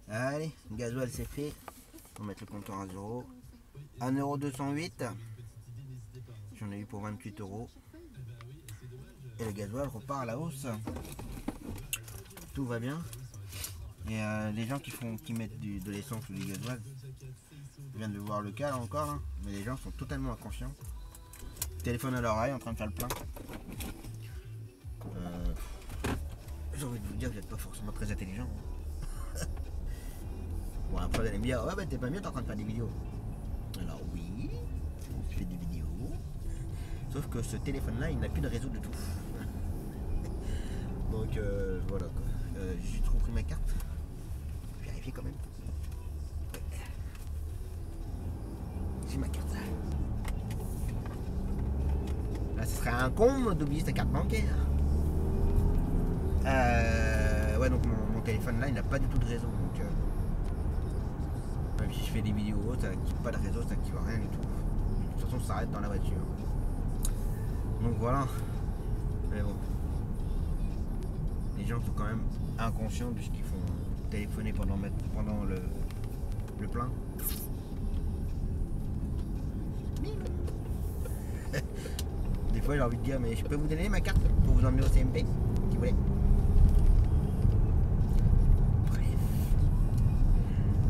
Allez, le gasoil c'est fait. On va mettre le compteur à 0. 1,208 €. J'en ai eu pour 28 €. Et le gasoil repart à la hausse. Tout va bien. Et les gens qui mettent de l'essence ou du gasoil, je viens de voir le cas là encore, hein, mais les gens sont totalement inconscients. Téléphone à l'oreille en train de faire le plein. J'ai envie de vous dire que vous n'êtes pas forcément très intelligent. Hein. Bon, après vous allez me dire, ouais, bah t'es pas mieux, t'es en train de faire des vidéos. Alors oui, je fais des vidéos. Sauf que ce téléphone là, il n'a plus de réseau du tout. Donc voilà quoi. J'ai trop pris ma carte. Vérifier quand même. Ouais. J'ai ma carte. Là, ce serait un con d'oublier sa carte bancaire. Ouais, donc mon téléphone là, il n'a pas du tout de réseau. Donc, même si je fais des vidéos, ça n'active pas de réseau, ça n'active rien du tout. De toute façon, ça s'arrête dans la voiture. Donc voilà. Mais bon. Les gens sont quand même inconscients de ce qu'ils font. Téléphoner pendant le plein. Des fois j'ai envie de dire, mais je peux vous donner ma carte pour vous emmener au CMP si vous voulez. Bref.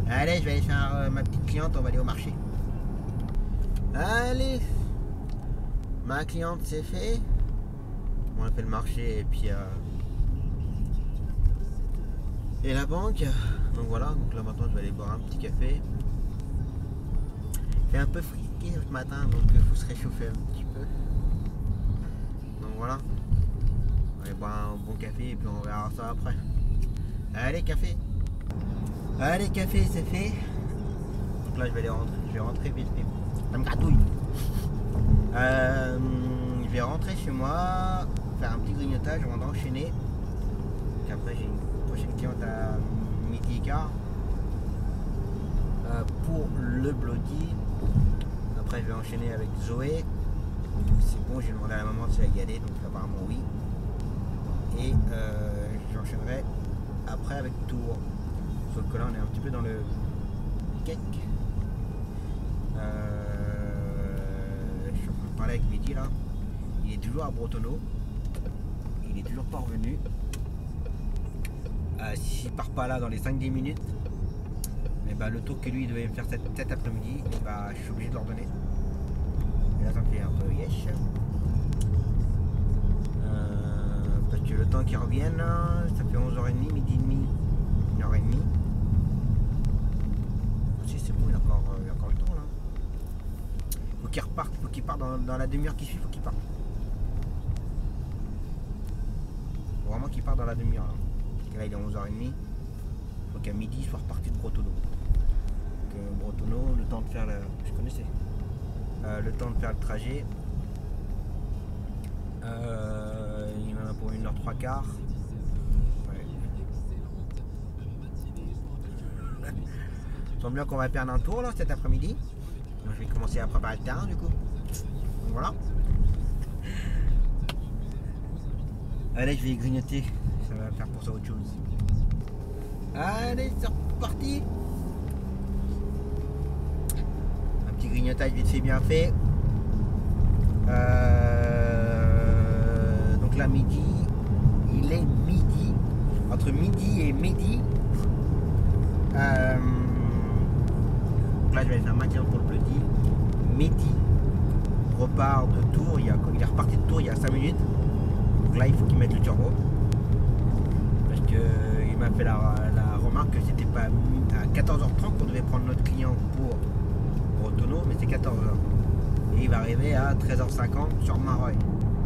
Allez, je vais aller faire ma petite cliente, on va aller au marché. Allez, ma cliente c'est fait. On a fait le marché et puis et la banque. Donc voilà, donc là maintenant je vais aller boire un petit café. Il fait un peu friqué ce matin, donc il faut se réchauffer un petit peu. Donc voilà. On va aller boire un bon café et puis on verra ça après. Allez, café. Allez, café, c'est fait. Donc là je vais rentrer vite fait. Ça me gratouille. Je vais rentrer chez moi, faire un petit grignotage avant d'enchaîner. Et après j'ai une prochaine cliente à 12h15 pour le bloody. Après je vais enchaîner avec Zoé. C'est bon, j'ai demandé à la maman si elle y allait, donc apparemment oui. Et j'enchaînerai après avec Tours. Sauf que là on est un petit peu dans le cake. Je suis en train de parler avec Mehdi là. Il est toujours à Bretonneau. Il est toujours pas revenu. S'il part pas là dans les 5-10 minutes, et bah, le tour que lui devait me faire cet après-midi, bah, je suis obligé de leur donner. Et là ça me fait un peu yesh. Parce que le temps qu'ils reviennent, ça fait 11h30, midi et demi, 1h30. Si c'est bon, il y a encore le temps là. Faut qu'il reparte, faut qu'il parte dans la demi-heure qui suit, faut qu'il parte. Faut vraiment qu'il parte dans la demi-heure là. Parce que là il est 11h30. Faut qu'à midi il soit reparti de Bretonneau. Donc Bretonneau, le temps de faire je connaissais. Le temps de faire le trajet. Il en a pour 1h03. Ouais. Il semble bien qu'on va perdre un tour là cet après-midi. Donc je vais commencer à préparer le terrain du coup. Donc voilà. Allez, je vais grignoter. Ça va faire pour ça autre chose. Allez, c'est reparti. Un petit grignotage vite fait bien fait. Donc là midi, il est midi. Entre midi et midi. Donc là je vais faire ma cliente pour le bloody. Midi repart de Tours. Il est reparti de Tours il y a 5 minutes. Donc là il faut qu'il mette le turbo. Parce qu'il m'a fait la remarque que c'était pas à 14h30 qu'on devait prendre notre client pour Bretonneau, mais c'est 14h. Et il va arriver à 13h50 sur Mareuil.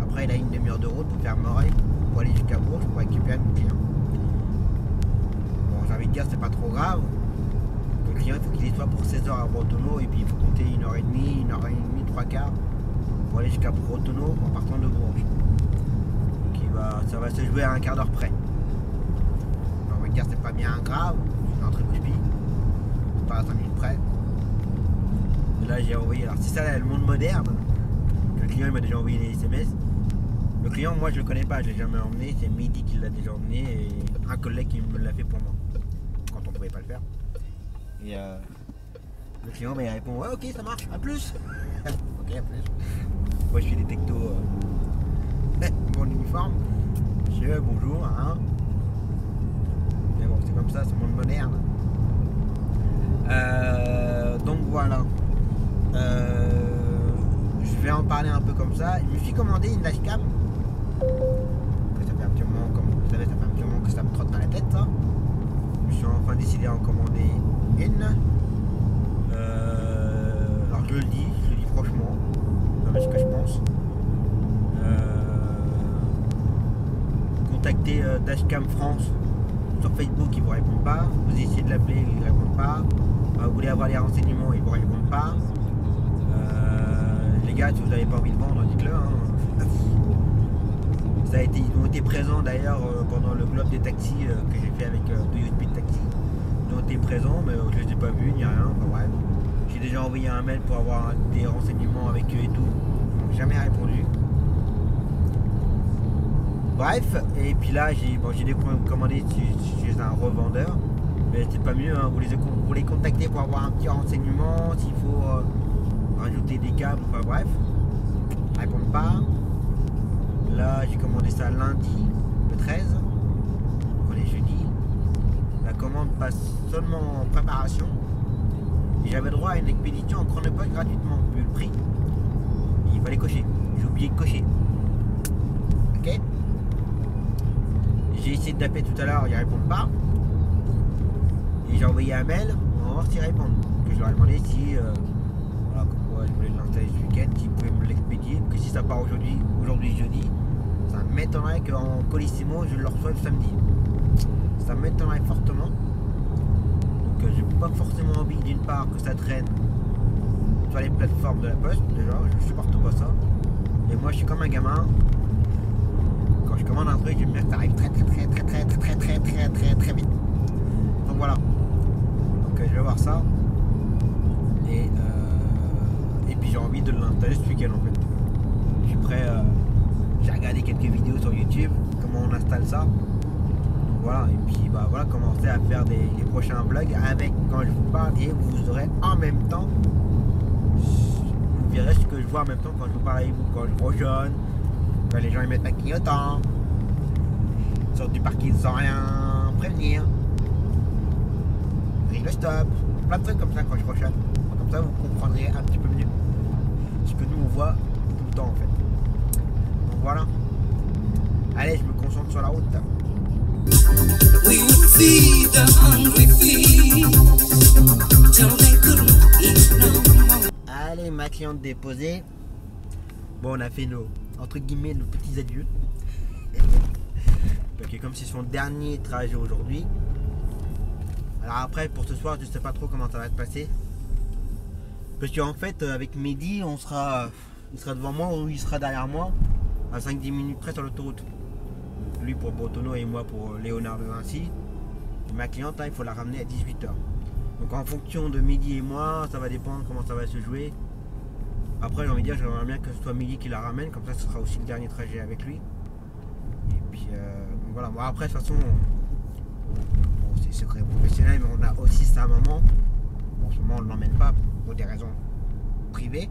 Après il a une demi-heure de route pour faire Mareuil pour aller jusqu'à Bourges pour récupérer notre client. Bon, j'ai envie de dire c'est pas trop grave. Le client il faut qu'il y soit pour 16h à Bretonneau et puis il faut compter 1h30, 1h30, 3 quarts pour aller jusqu'à Bretonneau en partant de Bourges. Donc ça va se jouer à un quart d'heure près. On va dire c'est pas bien grave, je suis en très bouche-pie, pas à 5 minutes près. Et là j'ai envoyé. Alors c'est ça le monde moderne. Le client il m'a déjà envoyé les SMS. Le client, moi je le connais pas, je l'ai jamais emmené. C'est Mehdi qui l'a déjà emmené et un collègue qui me l'a fait pour moi quand on pouvait pas le faire. Et le client il répond ouais ok ça marche, à plus. Ok à plus. Moi je fais des textos mon uniforme. Monsieur bonjour hein. Mais bon c'est comme ça, c'est le monde moderne. Donc voilà. Je vais en parler un peu comme ça. Je me suis commandé une dashcam. Ça fait un petit moment, comme vous savez, ça fait un petit moment que ça me trotte dans la tête ça. Je me suis enfin décidé à en commander une. Alors je le dis franchement. C'est ce que je pense. Contactez Dashcam France sur Facebook, ils ne vous répondent pas. Vous essayez de l'appeler, ils ne répondent pas. Vous voulez avoir les renseignements, ils ne vous répondent pas. Les gars, si vous n'avez pas envie de vendre, dites-le. Hein. Ils ont été présents d'ailleurs pendant le globe des taxis que j'ai fait avec Toyota Taxi. Ils ont été présents, mais je ne les ai pas vus, ni rien. Enfin bref. J'ai déjà envoyé un mail pour avoir des renseignements avec eux et tout. Ils n'ont jamais répondu. Bref, et puis là j'ai commandé chez un revendeur. Mais c'est pas mieux, hein. Vous les contactez pour avoir un petit renseignement, s'il faut rajouter des câbles, enfin bref. Ils répondent pas. Là j'ai commandé ça lundi, le 13. On est jeudi. La commande passe seulement en préparation. Et j'avais droit à une expédition en chronopost gratuitement, vu le prix. Il fallait cocher. J'ai oublié de cocher. Ok. J'ai essayé de taper tout à l'heure, ils ne répondent pas. Et j'ai envoyé un mail, on va voir s'ils répondent. Que je leur ai demandé si voilà, pourquoi je voulais l'installer ce week-end, s'ils pouvaient me l'expédier. Que si ça part aujourd'hui jeudi, ça m'étonnerait qu'en Colissimo je le reçoive samedi. Ça m'étonnerait fortement. Donc j'ai pas forcément envie d'une part que ça traîne sur les plateformes de la poste, déjà, je supporte pas ça. Et moi je suis comme un gamin. Quand je commande un truc, j'aime bien que ça arrive très vite. Donc voilà. Donc je vais voir ça. Et puis j'ai envie de l'installer ce week-end en fait. Je suis prêt. J'ai regardé quelques vidéos sur YouTube, comment on installe ça. Donc voilà. Et puis bah voilà, commencer à faire les prochains vlogs avec quand je vous parle et vous aurez en même temps. Vous verrez ce que je vois en même temps quand je vous parle avec vous, quand je rejaune. Quand les gens ils mettent un clignotant, ils sortent du parking sans rien prévenir, grille le stop, plein de trucs comme ça quand je rechauffe. Comme ça vous comprendrez un petit peu mieux ce que nous on voit tout le temps en fait. Donc voilà. Allez, je me concentre sur la route. Allez, ma cliente déposée. Bon, on a fait nos entre guillemets nos petits adieux. Donc comme c'est son dernier trajet aujourd'hui. Alors après pour ce soir je sais pas trop comment ça va se passer. Parce qu'en fait avec Mehdi il sera devant moi ou il sera derrière moi à 5-10 minutes près sur l'autoroute. Lui pour Bretonneau et moi pour Léonard de Vinci. Et ma cliente il faut la ramener à 18 h. Donc en fonction de Mehdi et moi ça va dépendre comment ça va se jouer. Après j'ai envie de dire j'aimerais bien que ce soit Mehdi qui la ramène, comme ça ce sera aussi le dernier trajet avec lui. Et puis donc voilà, bon, après de toute façon bon, c'est secret professionnel mais on a aussi sa maman. Bon, en ce moment on ne l'emmène pas pour des raisons privées.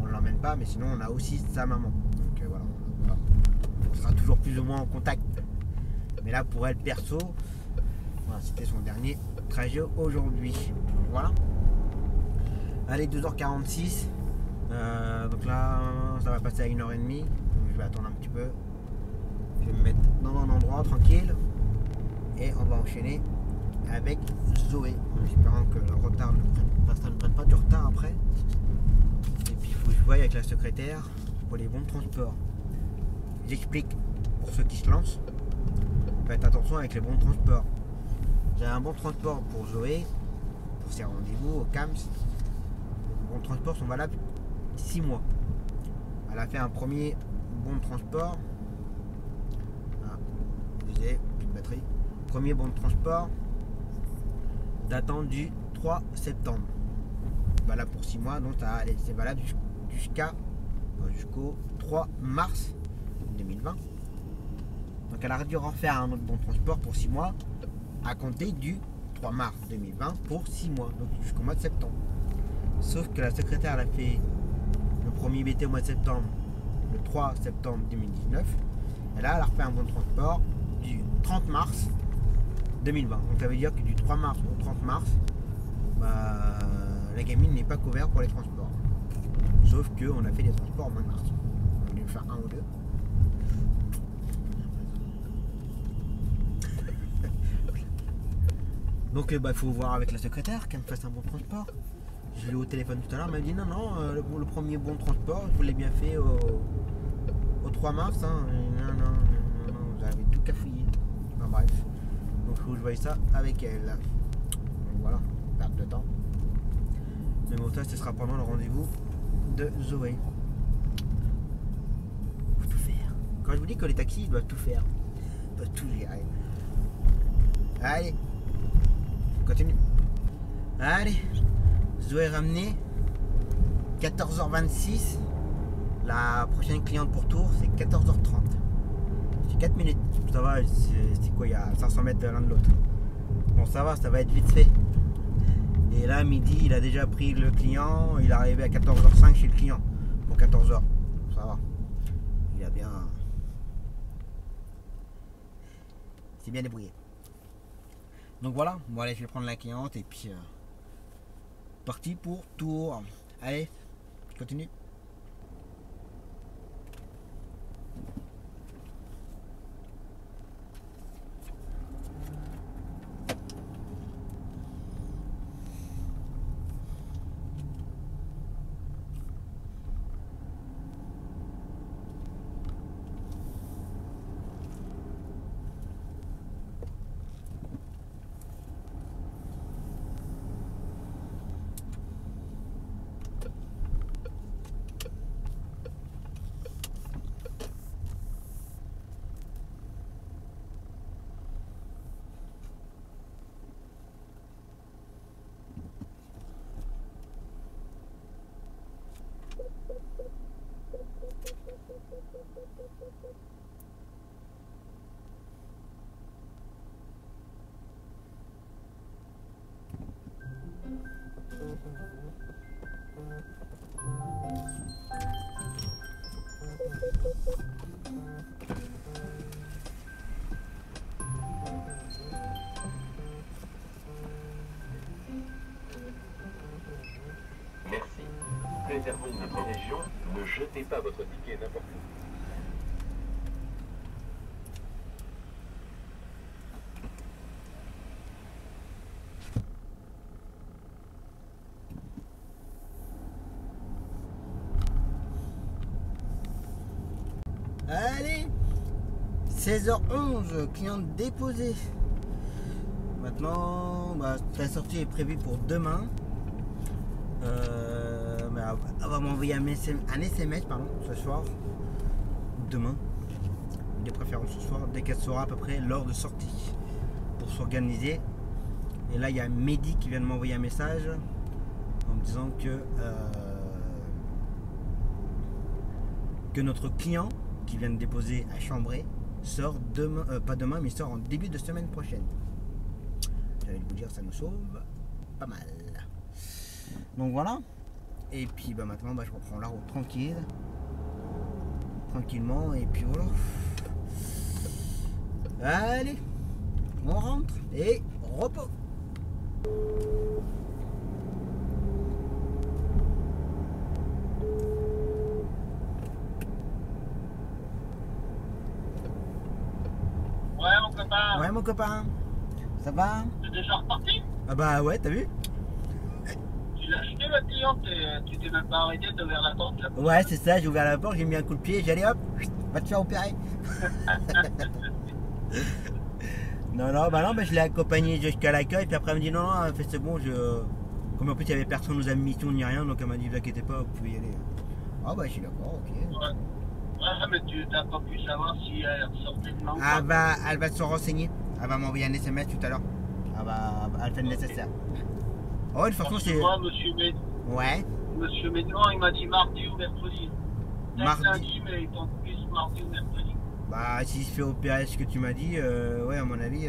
On ne l'emmène pas mais sinon on a aussi sa maman. Donc voilà, on sera toujours plus ou moins en contact. Mais là pour elle perso, voilà, c'était son dernier trajet aujourd'hui. Donc voilà. Allez 2h46. Donc là ça va passer à 1h30, donc je vais attendre un petit peu, je vais me mettre dans un endroit tranquille et on va enchaîner avec Zoé en espérant que le retard ça ne prenne pas du retard après. Et puis il faut que je voie avec la secrétaire pour les bons de transport. J'explique pour ceux qui se lancent, faites attention avec les bons de transport. J'ai un bon de transport pour Zoé pour ses rendez-vous au CAMS. Les bons de transport sont valables 6 mois. Elle a fait un premier bon de transport. Désolé, une batterie. Premier bon de transport datant du 3 septembre valable pour 6 mois, donc c'est valable jusqu'au 3 mars 2020. Donc elle a dû refaire un autre bon de transport pour 6 mois à compter du 3 mars 2020 pour 6 mois, donc jusqu'au mois de septembre. Sauf que la secrétaire elle a fait le premier BT au mois de septembre, le 3 septembre 2019, et là elle a refait un bon de transport du 30 mars 2020. Donc ça veut dire que du 3 mars au 30 mars, la gamine n'est pas couverte pour les transports. Sauf qu'on a fait des transports au mois de mars. On a dû faire un ou deux. Donc il faut voir avec la secrétaire qu'elle me fasse un bon transport. Je l'ai eu au téléphone tout à l'heure, elle m'a dit non, le premier bon transport, je vous l'ai bien fait au 3 mars. Hein. Non, vous avez tout cafouillé. Enfin, bref. Donc il faut que je voie ça avec elle. Donc voilà, perte de temps. Mais bon, ça, ce sera pendant le rendez-vous de Zoé. Faut tout faire. Quand je vous dis que les taxis, ils doivent tout faire. Ils doivent tout gérer. Allez. Continue. Allez. Zoé ramenée. 14h26. La prochaine cliente pour Tours, c'est 14h30. C'est 4 minutes. Ça va, c'est quoi, il y a 500 mètres de l'un de l'autre. Bon, ça va être vite fait. Et là, midi, il a déjà pris le client. Il est arrivé à 14h05 chez le client. Pour 14h. Ça va. Il a bien... C'est bien débrouillé. Donc voilà. Bon, allez, je vais prendre la cliente et puis... parti pour Tours. Allez, je continue. Merci. Préservons notre région, ne jetez pas votre ticket n'importe où. Allez, 16h11, client déposé. Maintenant, la sortie est prévue pour demain. Mais elle va m'envoyer un SMS ce soir. Demain. De préférence ce soir, dès qu'elle saura à peu près l'heure de sortie. Pour s'organiser. Et là, il y a Mehdi qui vient de m'envoyer un message en me disant que notre client qui vient de déposer à Chambray sort demain, pas demain, mais sort en début de semaine prochaine. J'allais vous dire, ça nous sauve pas mal. Donc voilà. Et puis maintenant, je reprends la route tranquillement, et puis voilà. Allez, on rentre et repos. Ouais mon copain. Ouais mon copain. Ça va? T'es déjà reparti? Ah bah ouais, t'as vu? Tu l'as acheté la cliente et tu t'es même pas arrêté, t'as ouvert la porte là. Ouais c'est ça, j'ai ouvert la porte, j'ai mis un coup de pied, j'ai allé hop, va te faire opérer. non, je l'ai accompagné jusqu'à l'accueil, puis après elle me dit non, c'est bon, comme en plus il y avait personne aux admissions ni rien, donc elle m'a dit vous inquiétez pas, vous pouvez y aller. Ah bah je suis d'accord, ok. Ouais, mais tu n'as pas pu savoir si elle ressortait demain. Ah bah elle va se renseigner, elle va m'envoyer un SMS tout à l'heure. Elle fait le nécessaire. Oh, de toute façon c'est... Moi, monsieur Mehdi. Ouais. Monsieur Médouin, il m'a dit mardi ou mercredi. Mardi. Lundi, mais il tente plus mardi ou mercredi. Bah, s'il se fait opérer ce que tu m'as dit, ouais, à mon avis.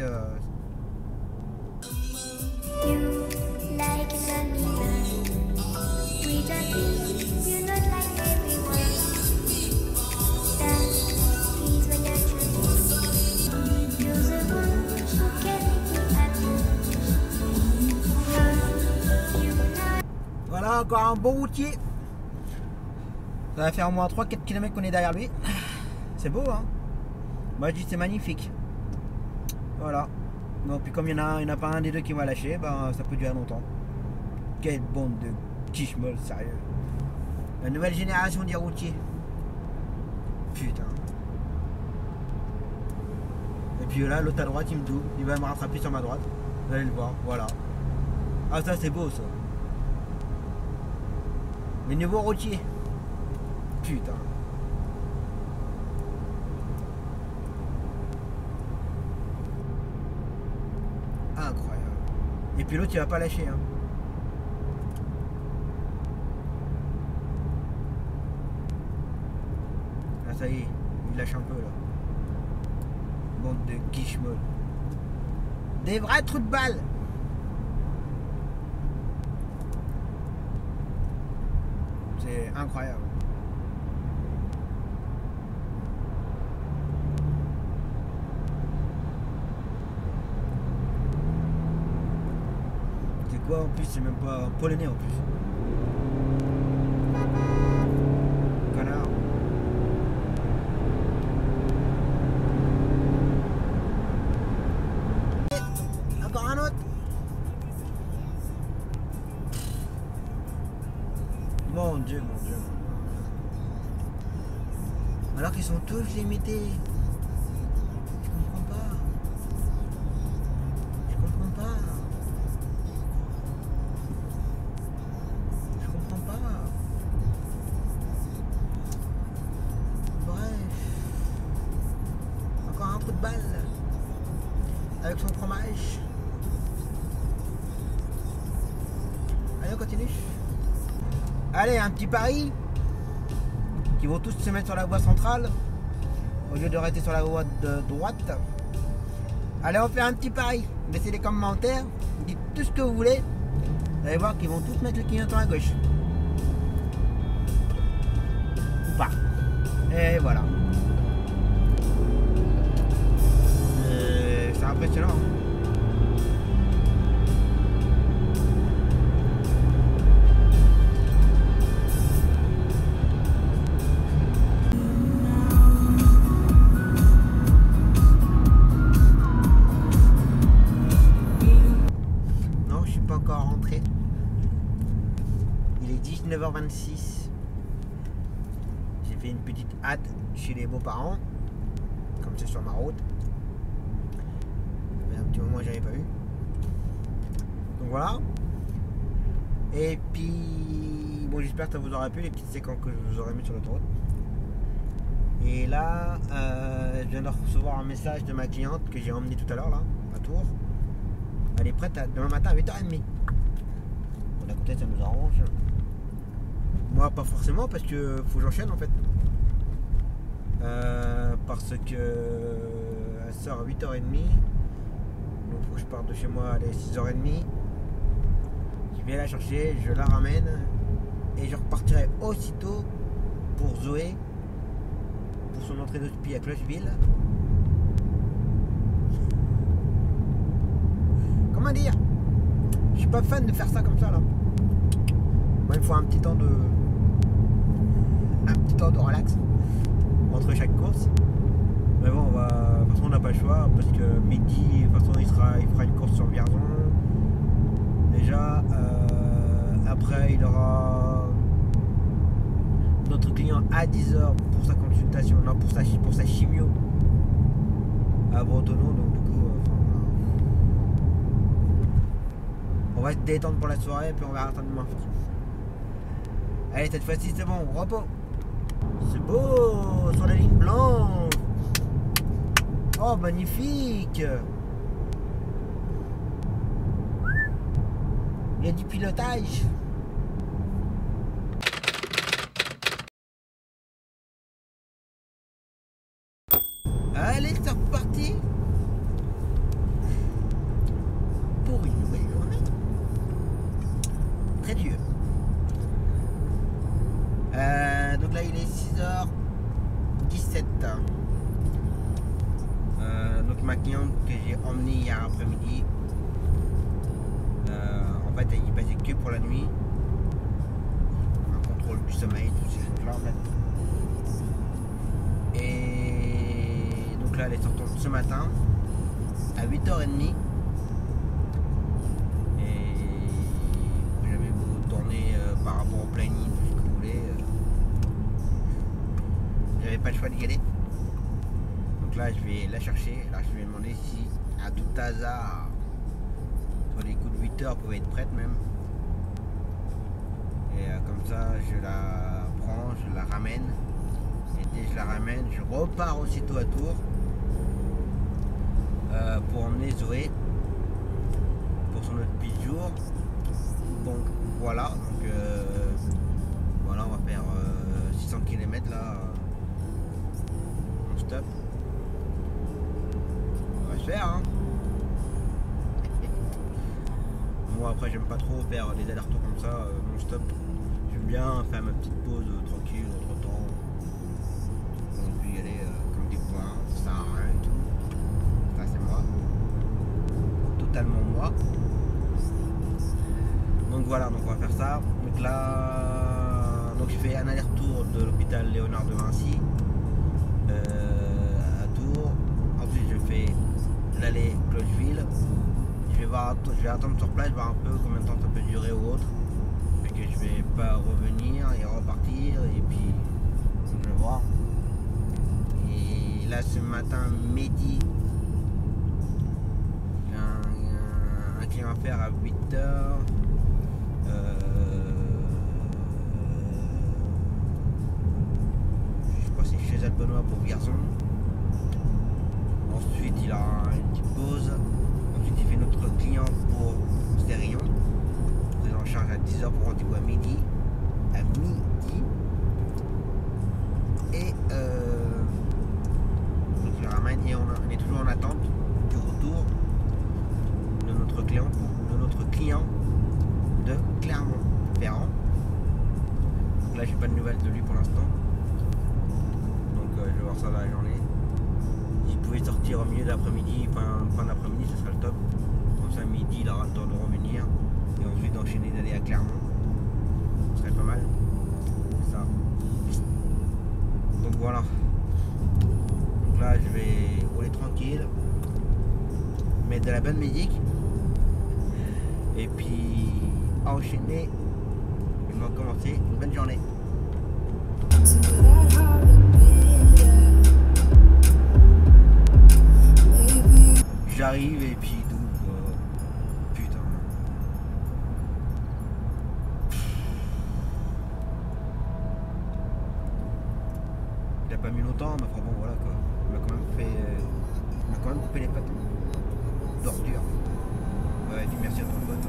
Voilà, encore un bon routier. Ça va faire au moins 3-4 km qu'on est derrière lui. C'est beau, hein. Moi je dis c'est magnifique. Voilà. Bon, puis comme il n'y en a pas un des deux qui va lâcher, ben ça peut durer longtemps. Quelle bande de quichemol, sérieux. La nouvelle génération des routiers. Putain. Et puis là, l'autre à droite, il me double. Il va me rattraper sur ma droite. Vous allez le voir, voilà. Ah, ça c'est beau, ça. Les nouveaux routiers. Putain. Incroyable. Et puis l'autre, il va pas lâcher, hein. Là, ça y est, il lâche un peu, là. Bande de quichemol. Des vrais trous de balles. C'est incroyable. C'est quoi en plus? C'est même pas polonais en plus. Connard. Encore un autre. Mon Dieu, mon Dieu. Alors qu'ils sont tous limités. Je comprends pas. Je comprends pas. Je comprends pas. Bref. Encore un trou de balle. Avec son fromage. Allez, on continue. Allez, un petit pari. Qui vont tous se mettre sur la voie centrale au lieu de rester sur la voie de droite. Allez, on fait un petit pari. Laissez les commentaires, dites tout ce que vous voulez. Vous allez voir qu'ils vont tous mettre le clignotant à gauche. Ou pas. Et voilà. C'est impressionnant. Non, je suis pas encore rentré. Il est 19h26. J'ai fait une petite hâte chez les beaux-parents. Comme c'est sur ma route. Ça fait un petit moment que j'avais pas vu. Donc voilà. Et puis bon, j'espère que ça vous aura plu les petites séquences que je vous aurais mis sur l'autoroute. Et là, je viens de recevoir un message de ma cliente que j'ai emmenée tout à l'heure là, à Tours. Elle est prête demain matin à 8h30. Bon, d'un côté ça nous arrange. Moi pas forcément parce que faut que j'enchaîne en fait. Parce que elle sort à 8h30. Donc faut que je parte de chez moi à 6h30. Je vais la chercher, je la ramène. Et je repartirai aussitôt pour Zoé. Pour son entrée d'hospice à Clocheville. Comment dire? Je suis pas fan de faire ça comme ça là. Moi il me faut un petit temps de relax entre chaque course. Mais bon, de toute façon on n'a pas le choix parce que midi, de toute façon il fera une course sur Vierzon. Déjà, après il aura notre client à 10h pour sa consultation, non pour sa chimio à Bretonneau, donc du coup, on va se détendre pour la soirée puis on va attendre demain. Allez, cette fois-ci c'est bon, repos. C'est beau sur la ligne blanche. Oh, magnifique. Il y a du pilotage. emmené hier après-midi. En fait, il passait que pour la nuit. Un contrôle du sommeil, toutes ces choses-là en fait. Et donc là, elle est sortie ce matin à 8h30. Et j'avais beaucoup tourné par rapport au planning, tout ce que vous voulez. J'avais pas le choix d'y aller. Donc là, je vais la chercher. Là, je vais demander si, à tout hasard, sur les coups de 8h, elle pouvait être prête même. Et comme ça, je la prends, je la ramène. Et dès que je la ramène, je repars aussitôt à Tours pour emmener Zoé pour son autre jour. Donc voilà, voilà, on va faire 600 km là. On stop. On va se faire hein. Moi après j'aime pas trop faire des allers-retours comme ça, non stop. J'aime bien faire ma petite pause tranquille entre temps. On peut y aller comme des points, ça sert à rien et tout. Ça c'est moi. Totalement moi. Donc voilà, donc on va faire ça. Donc là, donc je fais un aller-retour de l'hôpital Léonard de Vinci à Tours. Ensuite je fais l'aller Clocheville. Je vais attendre sur place, voir un peu combien de temps ça peut durer ou autre. Parce que je vais pas revenir et repartir et puis je vais voir. Et là ce matin midi, j'ai un client à faire à 8h. Je crois que c'est chez Albenois pour Vierzon. Ensuite il a une petite pause. Ensuite il fait notre client pour Stérillon. Prise en charge à 10h pour rendez-vous à midi. À midi. Et donc je le ramène et on est toujours en attente du retour de notre client de Clermont-Ferrand. Donc là j'ai pas de nouvelles de lui pour l'instant. Donc je vais voir ça dans la journée. S'il pouvait sortir au milieu d'après-midi, fin d'après-midi, ce serait le top. Comme ça midi il aura le temps de revenir et ensuite d'enchaîner d'aller à Clermont. Ce serait pas mal. C'est ça. Donc voilà. Donc là je vais rouler tranquille. Mettre de la bonne musique. Et puis enchaîner. Et on va commencer une bonne journée. J'arrive et puis putain. Il a pas mis longtemps, mais enfin bon voilà quoi. Il m'a quand même coupé les pattes d'ordure. Ouais, dis merci à ton pote.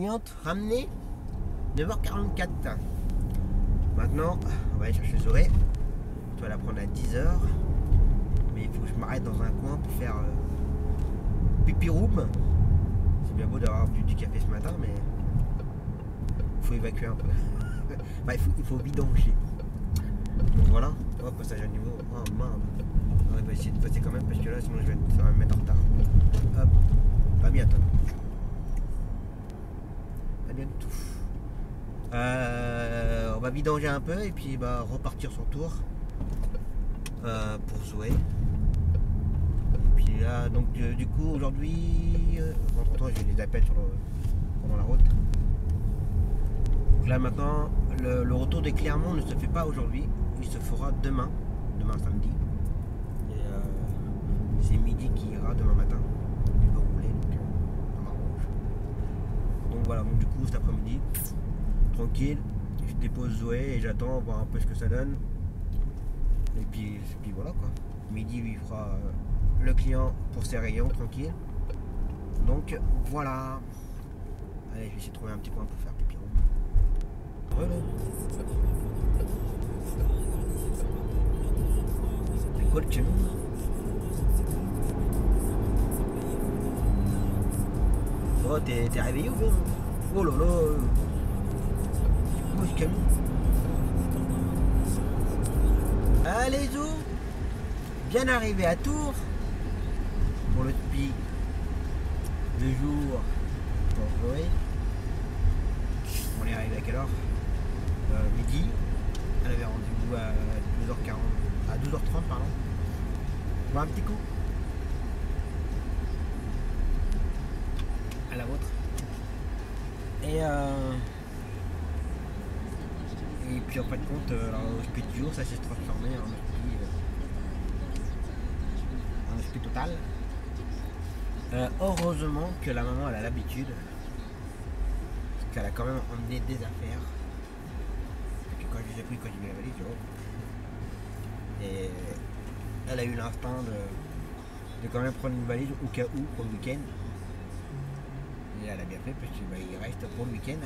cliente ramenée 9h44. Maintenant, on va aller chercher Zoé. Je dois la prendre à 10h. Mais il faut que je m'arrête dans un coin pour faire pipi room. C'est bien beau d'avoir bu du café ce matin, mais il faut évacuer un peu. Bah, il faut vidanger. Donc voilà, oh, passage à niveau. Oh merde. On va essayer de passer quand même parce que là sinon ça va me mettre en retard. Hop, pas bientôt. Pas bien du tout. On va vidanger un peu et puis bah, repartir son tour pour Zoé. Et puis là, donc du coup aujourd'hui, entre temps j'ai des appels pendant la route. Donc là maintenant, le retour de Clermont ne se fait pas aujourd'hui, il se fera demain samedi. Et c'est midi qui ira demain matin. Il va rouler, donc ça m'arrange. Donc voilà, donc du coup cet après-midi, tranquille, je dépose Zoé et j'attends voir un peu ce que ça donne. Et puis voilà quoi. Midi il fera le client pour ses rayons tranquille. Donc voilà. Allez, je vais essayer de trouver un petit coin pour faire pipi. Voilà. C'est quoi le camion? Oh, t'es réveillé ou bien? Oh là là. C'est quoi ce camion? Allez Zou, bien arrivé à Tours pour le spi de jour pour Zoé. On est arrivé à quelle heure? Midi. Elle avait rendez-vous à 12h40, à 12h30 pardon. On va un petit coup à la vôtre. Et puis en fin de compte, le spi du jour ça s'est transformé en spi total. Heureusement que la maman elle a l'habitude, parce qu'elle a quand même emmené des affaires. Et quand je les ai pris, quand j'ai mis la valise, et elle a eu l'instinct de quand même prendre une valise au cas où pour le week-end. Et elle a bien fait parce qu'il reste pour le week-end.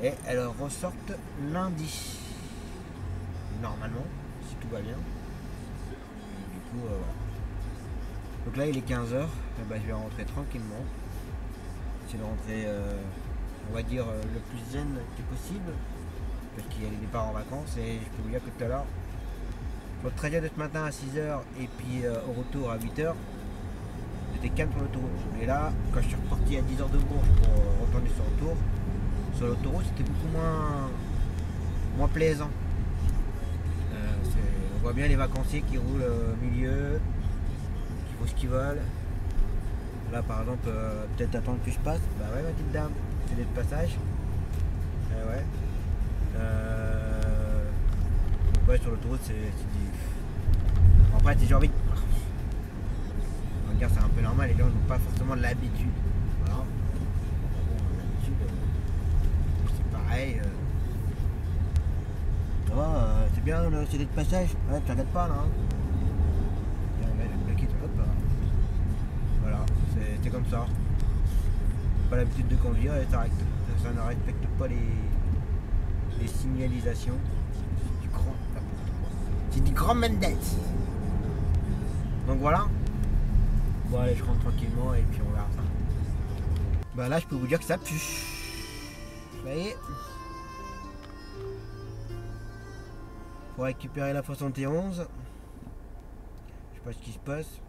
Et elles ressortent lundi. Normalement, si tout va bien. Et du coup, voilà. Donc là, il est 15h. Bah, je vais rentrer tranquillement. Essayer de rentrer, on va dire, le plus zen que possible. Parce qu'il y a les départs en vacances. Et je peux vous dire que tout à l'heure, le trajet de ce matin à 6h et puis au retour à 8h, j'étais calme sur l'autoroute. Et là, quand je suis reparti à 10h de Bourges pour retourner sur le retour, sur l'autoroute, c'était beaucoup moins plaisant. On voit bien les vacanciers qui roulent au milieu, qui font ce qu'ils veulent. Là par exemple, peut-être attendre que je passe. Bah ouais ma petite dame, c'est des passages. Ouais. Donc ouais, sur l'autoroute c'est du... Après j'ai envie de... Regarde, c'est un peu normal, les gens n'ont pas forcément l'habitude. Voilà. Pareil, c'est bien c'est des passages, ouais, tu regardes pas là. Hein. Voilà, c'est comme ça. Pas l'habitude de conduire et ça ne respecte pas les signalisations. C'est du grand Mendes. Donc voilà. Bon allez, je rentre tranquillement et puis on verra ça. Bah là je peux vous dire que ça pue. Ça y est. Pour récupérer la 71. Je sais pas ce qui se passe.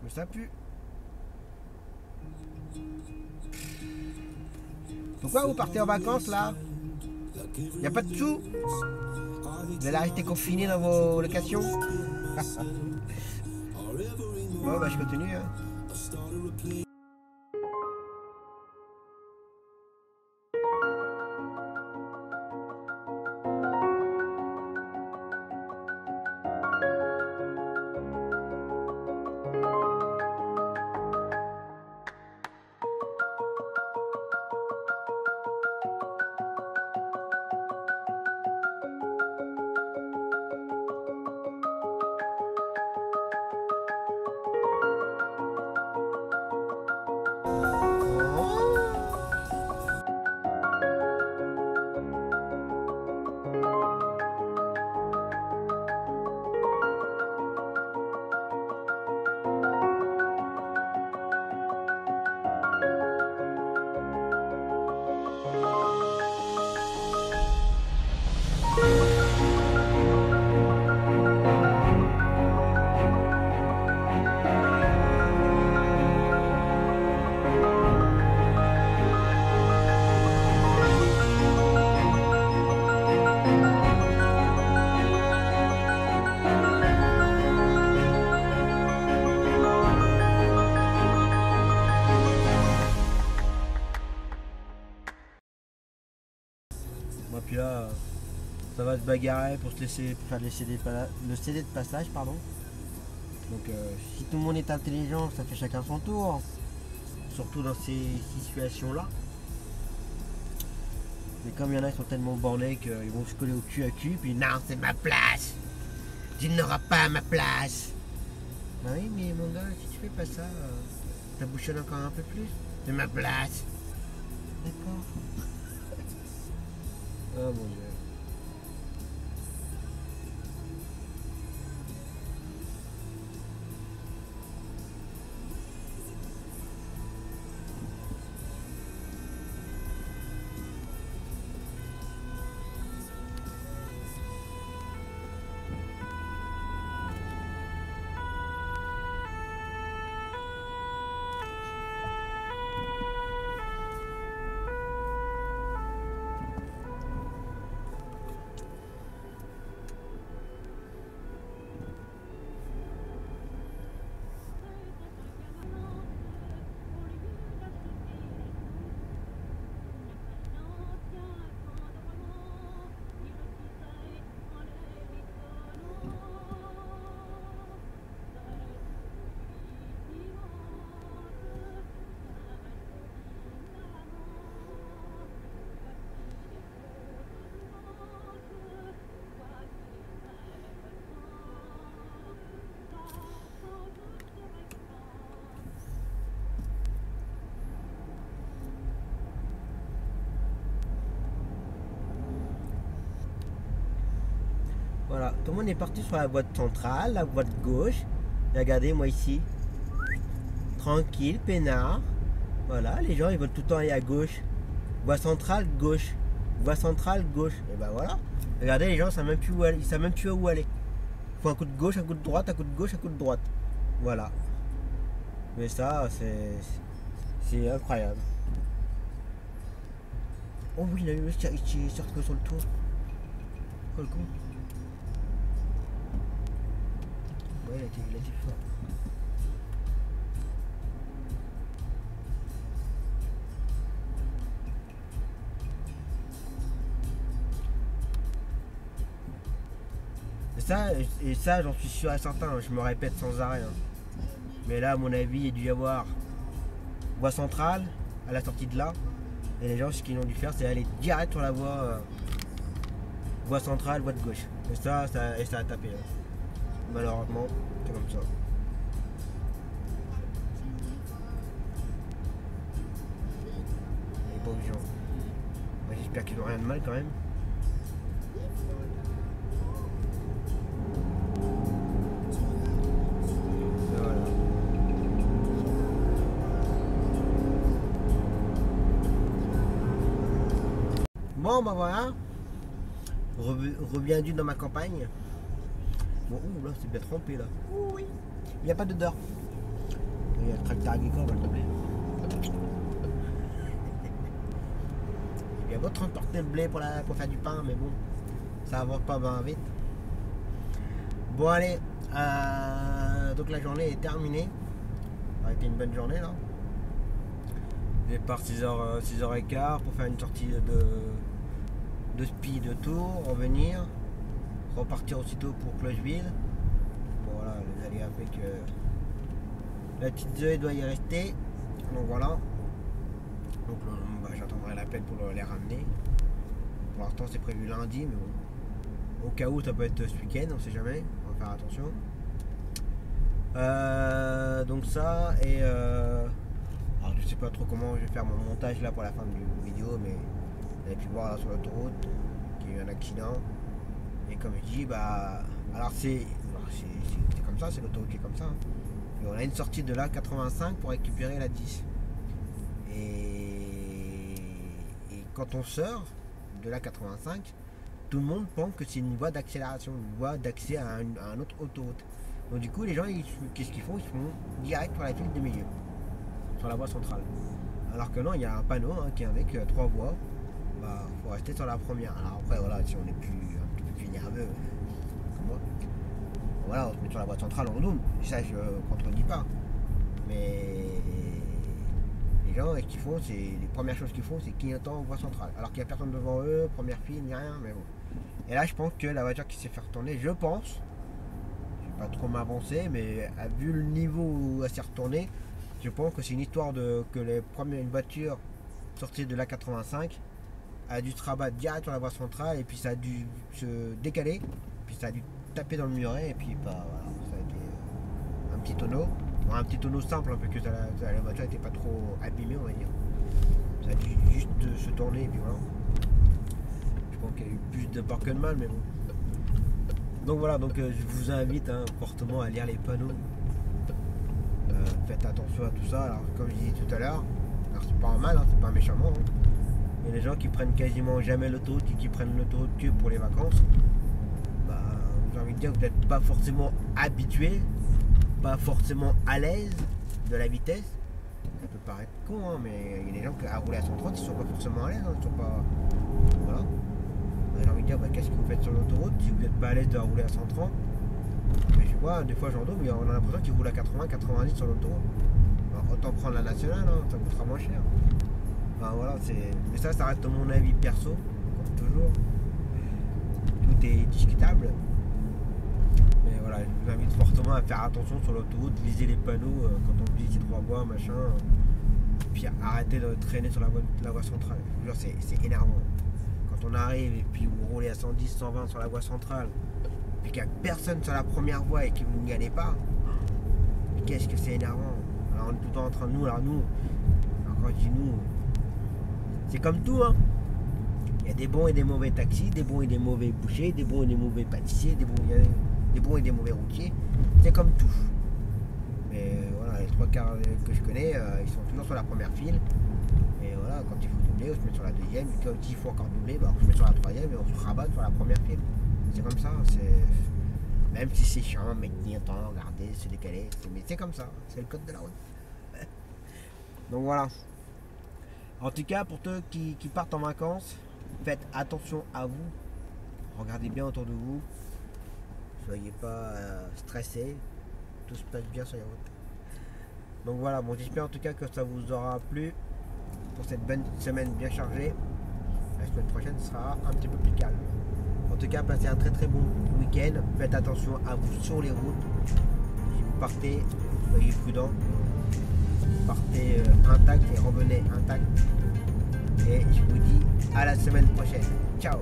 Mais ça pue. Pourquoi vous partez en vacances là? Y a pas de sous? Vous allez rester confiné dans vos locations? Bon bah je continue hein. Moi puis là, ça va se bagarrer pour se laisser pour faire le CD de passage, pardon. Donc si tout le monde est intelligent, ça fait chacun son tour. Surtout dans ces situations-là. Mais comme il y en a qui sont tellement bornés qu'ils vont se coller au cul à cul, puis non, c'est ma place. Tu n'auras pas ma place. Bah oui, mais mon gars, si tu fais pas ça, ça bouchonne encore un peu plus. C'est ma place. D'accord. Oh mon dieu. Voilà, tout le monde est parti sur la voie centrale, la voie de gauche. Et regardez, moi ici, tranquille, peinard. Voilà, les gens ils veulent tout le temps aller à gauche. Voie centrale, gauche. Voie centrale, gauche. Et ben voilà. Regardez, les gens savent même plus où aller. Ils savent même plus où aller. Il faut un coup de gauche, un coup de droite, un coup de gauche, un coup de droite. Voilà. Mais ça, c'est incroyable. Oh oui, il a eu il s'est retrouvé sur le tour. Oh le con. Ouais, il a été fort. Et ça j'en suis sûr et certain, je me répète sans arrêt. Hein. Mais là, à mon avis, il a dû y avoir voie centrale à la sortie de là. Et les gens, ce qu'ils ont dû faire, c'est aller direct sur la voie centrale, voie de gauche. Et ça a tapé. Hein. Malheureusement, c'est comme ça. Les pauvres gens. J'espère qu'ils n'ont rien de mal quand même. Et voilà. Bon, bah voilà. Rebienvenue dans ma campagne. Bon, ouh, là, c'est bien trempé, là. Oui. Il n'y a pas d'odeur. Il y a le tracteur agricole, s'il te plaît. Il y a beau transporter le blé pour faire du pain, mais bon, ça avance pas bien vite. Bon, allez. Donc, la journée est terminée. Ça a été une bonne journée, là. Départ 6h15 pour faire une sortie de spi de tour, revenir. Repartir aussitôt pour Clocheville. Bon voilà, les allées avec la petite Zoé doit y rester. Donc voilà. Donc bah, j'attendrai l'appel pour les ramener. Pour l'instant c'est prévu lundi, mais bon. Au cas où ça peut être ce week-end, on sait jamais. On va faire attention. Donc ça et alors je sais pas trop comment je vais faire mon montage là pour la fin de vidéo, mais vous avez pu voir là sur l'autoroute qu'il y a eu un accident. Et comme je dis, bah, alors c'est comme ça, c'est l'autoroute qui est comme ça. Et on a une sortie de la 85 pour récupérer la 10. Et quand on sort de la 85, tout le monde pense que c'est une voie d'accélération, une voie d'accès à un autre autoroute. Donc du coup, les gens, qu'est-ce qu'ils font? Ils font direct sur la file de milieu, sur la voie centrale. Alors que non, il y a un panneau hein, qui est avec 3 voies. Bah, faut rester sur la première. Alors après, voilà, si on est plus nerveux comme moi, voilà, on se met sur la voie centrale en double. Ça, je contredis pas. Mais Les gens, ce qu'ils font, c'est les premières choses qu'ils font, c'est clignotant en voie centrale. Alors qu'il n'y a personne devant eux, première file, ni rien, mais bon. Et là, je pense que la voiture qui s'est fait retourner, je pense, je vais pas trop m'avancer, mais vu le niveau où elle s'est retournée, je pense que c'est une histoire de que une voiture sortie de l'A85 a dû se rabattre direct sur la voie centrale et puis ça a dû se décaler, puis ça a dû taper dans le muret et puis bah voilà, ça a été un petit tonneau. Bon, un petit tonneau simple, parce que la voiture n'était pas trop abîmée, on va dire. Ça a dû juste se tourner et puis voilà. Je pense qu'il y a eu plus de peur que de mal, mais bon. Donc voilà, donc je vous invite fortement à lire les panneaux. Faites attention à tout ça. Alors comme je disais tout à l'heure, alors c'est pas un mal, c'est pas un méchant mot. Il y a des gens qui prennent quasiment jamais l'autoroute et qui prennent l'autoroute que pour les vacances. Bah, j'ai envie de dire que vous n'êtes pas forcément habitué, pas forcément à l'aise de la vitesse. Ça peut paraître con, mais il y a des gens qui à rouler à 130, ils sont pas forcément à l'aise, ils sont pas. Voilà. J'ai envie de dire, qu'est-ce que vous faites sur l'autoroute si vous n'êtes pas à l'aise de rouler à 130? Mais je vois, des fois j'en mais on a l'impression qu'ils roulent à 80, 90 sur l'autoroute. Autant prendre la nationale, ça coûtera moins cher. Enfin voilà, mais ça reste mon avis perso, comme toujours. Tout est discutable. Mais voilà, je vous invite fortement à faire attention sur l'autoroute, lisez les panneaux quand on dit c'est droit voie, machin. Puis arrêtez de traîner sur la voie centrale. Je vous jure, c'est énervant. Quand on arrive et puis vous roulez à 110, 120 sur la voie centrale, puis qu'il n'y a personne sur la première voie et que vous n'y allez pas, qu'est-ce que c'est énervant. Alors on est tout le temps en train de alors quand je dis nous, c'est comme tout, Il y a des bons et des mauvais taxis, des bons et des mauvais bouchers, des bons et des mauvais pâtissiers, des bons et des mauvais routiers. C'est comme tout. Mais voilà, les trois quarts que je connais, ils sont toujours sur la première file. Et voilà, quand il faut doubler, on se met sur la deuxième. Quand il faut encore doubler, on se met sur la troisième et on se rabat sur la première file. C'est comme ça. Même si c'est chiant, maintenir, attendre, regarder, se décaler. Mais c'est comme ça. C'est le code de la route. Donc voilà. En tout cas, pour ceux qui partent en vacances, faites attention à vous. Regardez bien autour de vous. Soyez pas stressés. Tout se passe bien sur les routes. Donc voilà, bon, j'espère en tout cas que ça vous aura plu pour cette bonne semaine bien chargée. La semaine prochaine sera un petit peu plus calme. En tout cas, passez un très très bon week-end. Faites attention à vous sur les routes. Si vous partez, soyez prudents. Partez intact et revenez intact. Et je vous dis à la semaine prochaine. Ciao.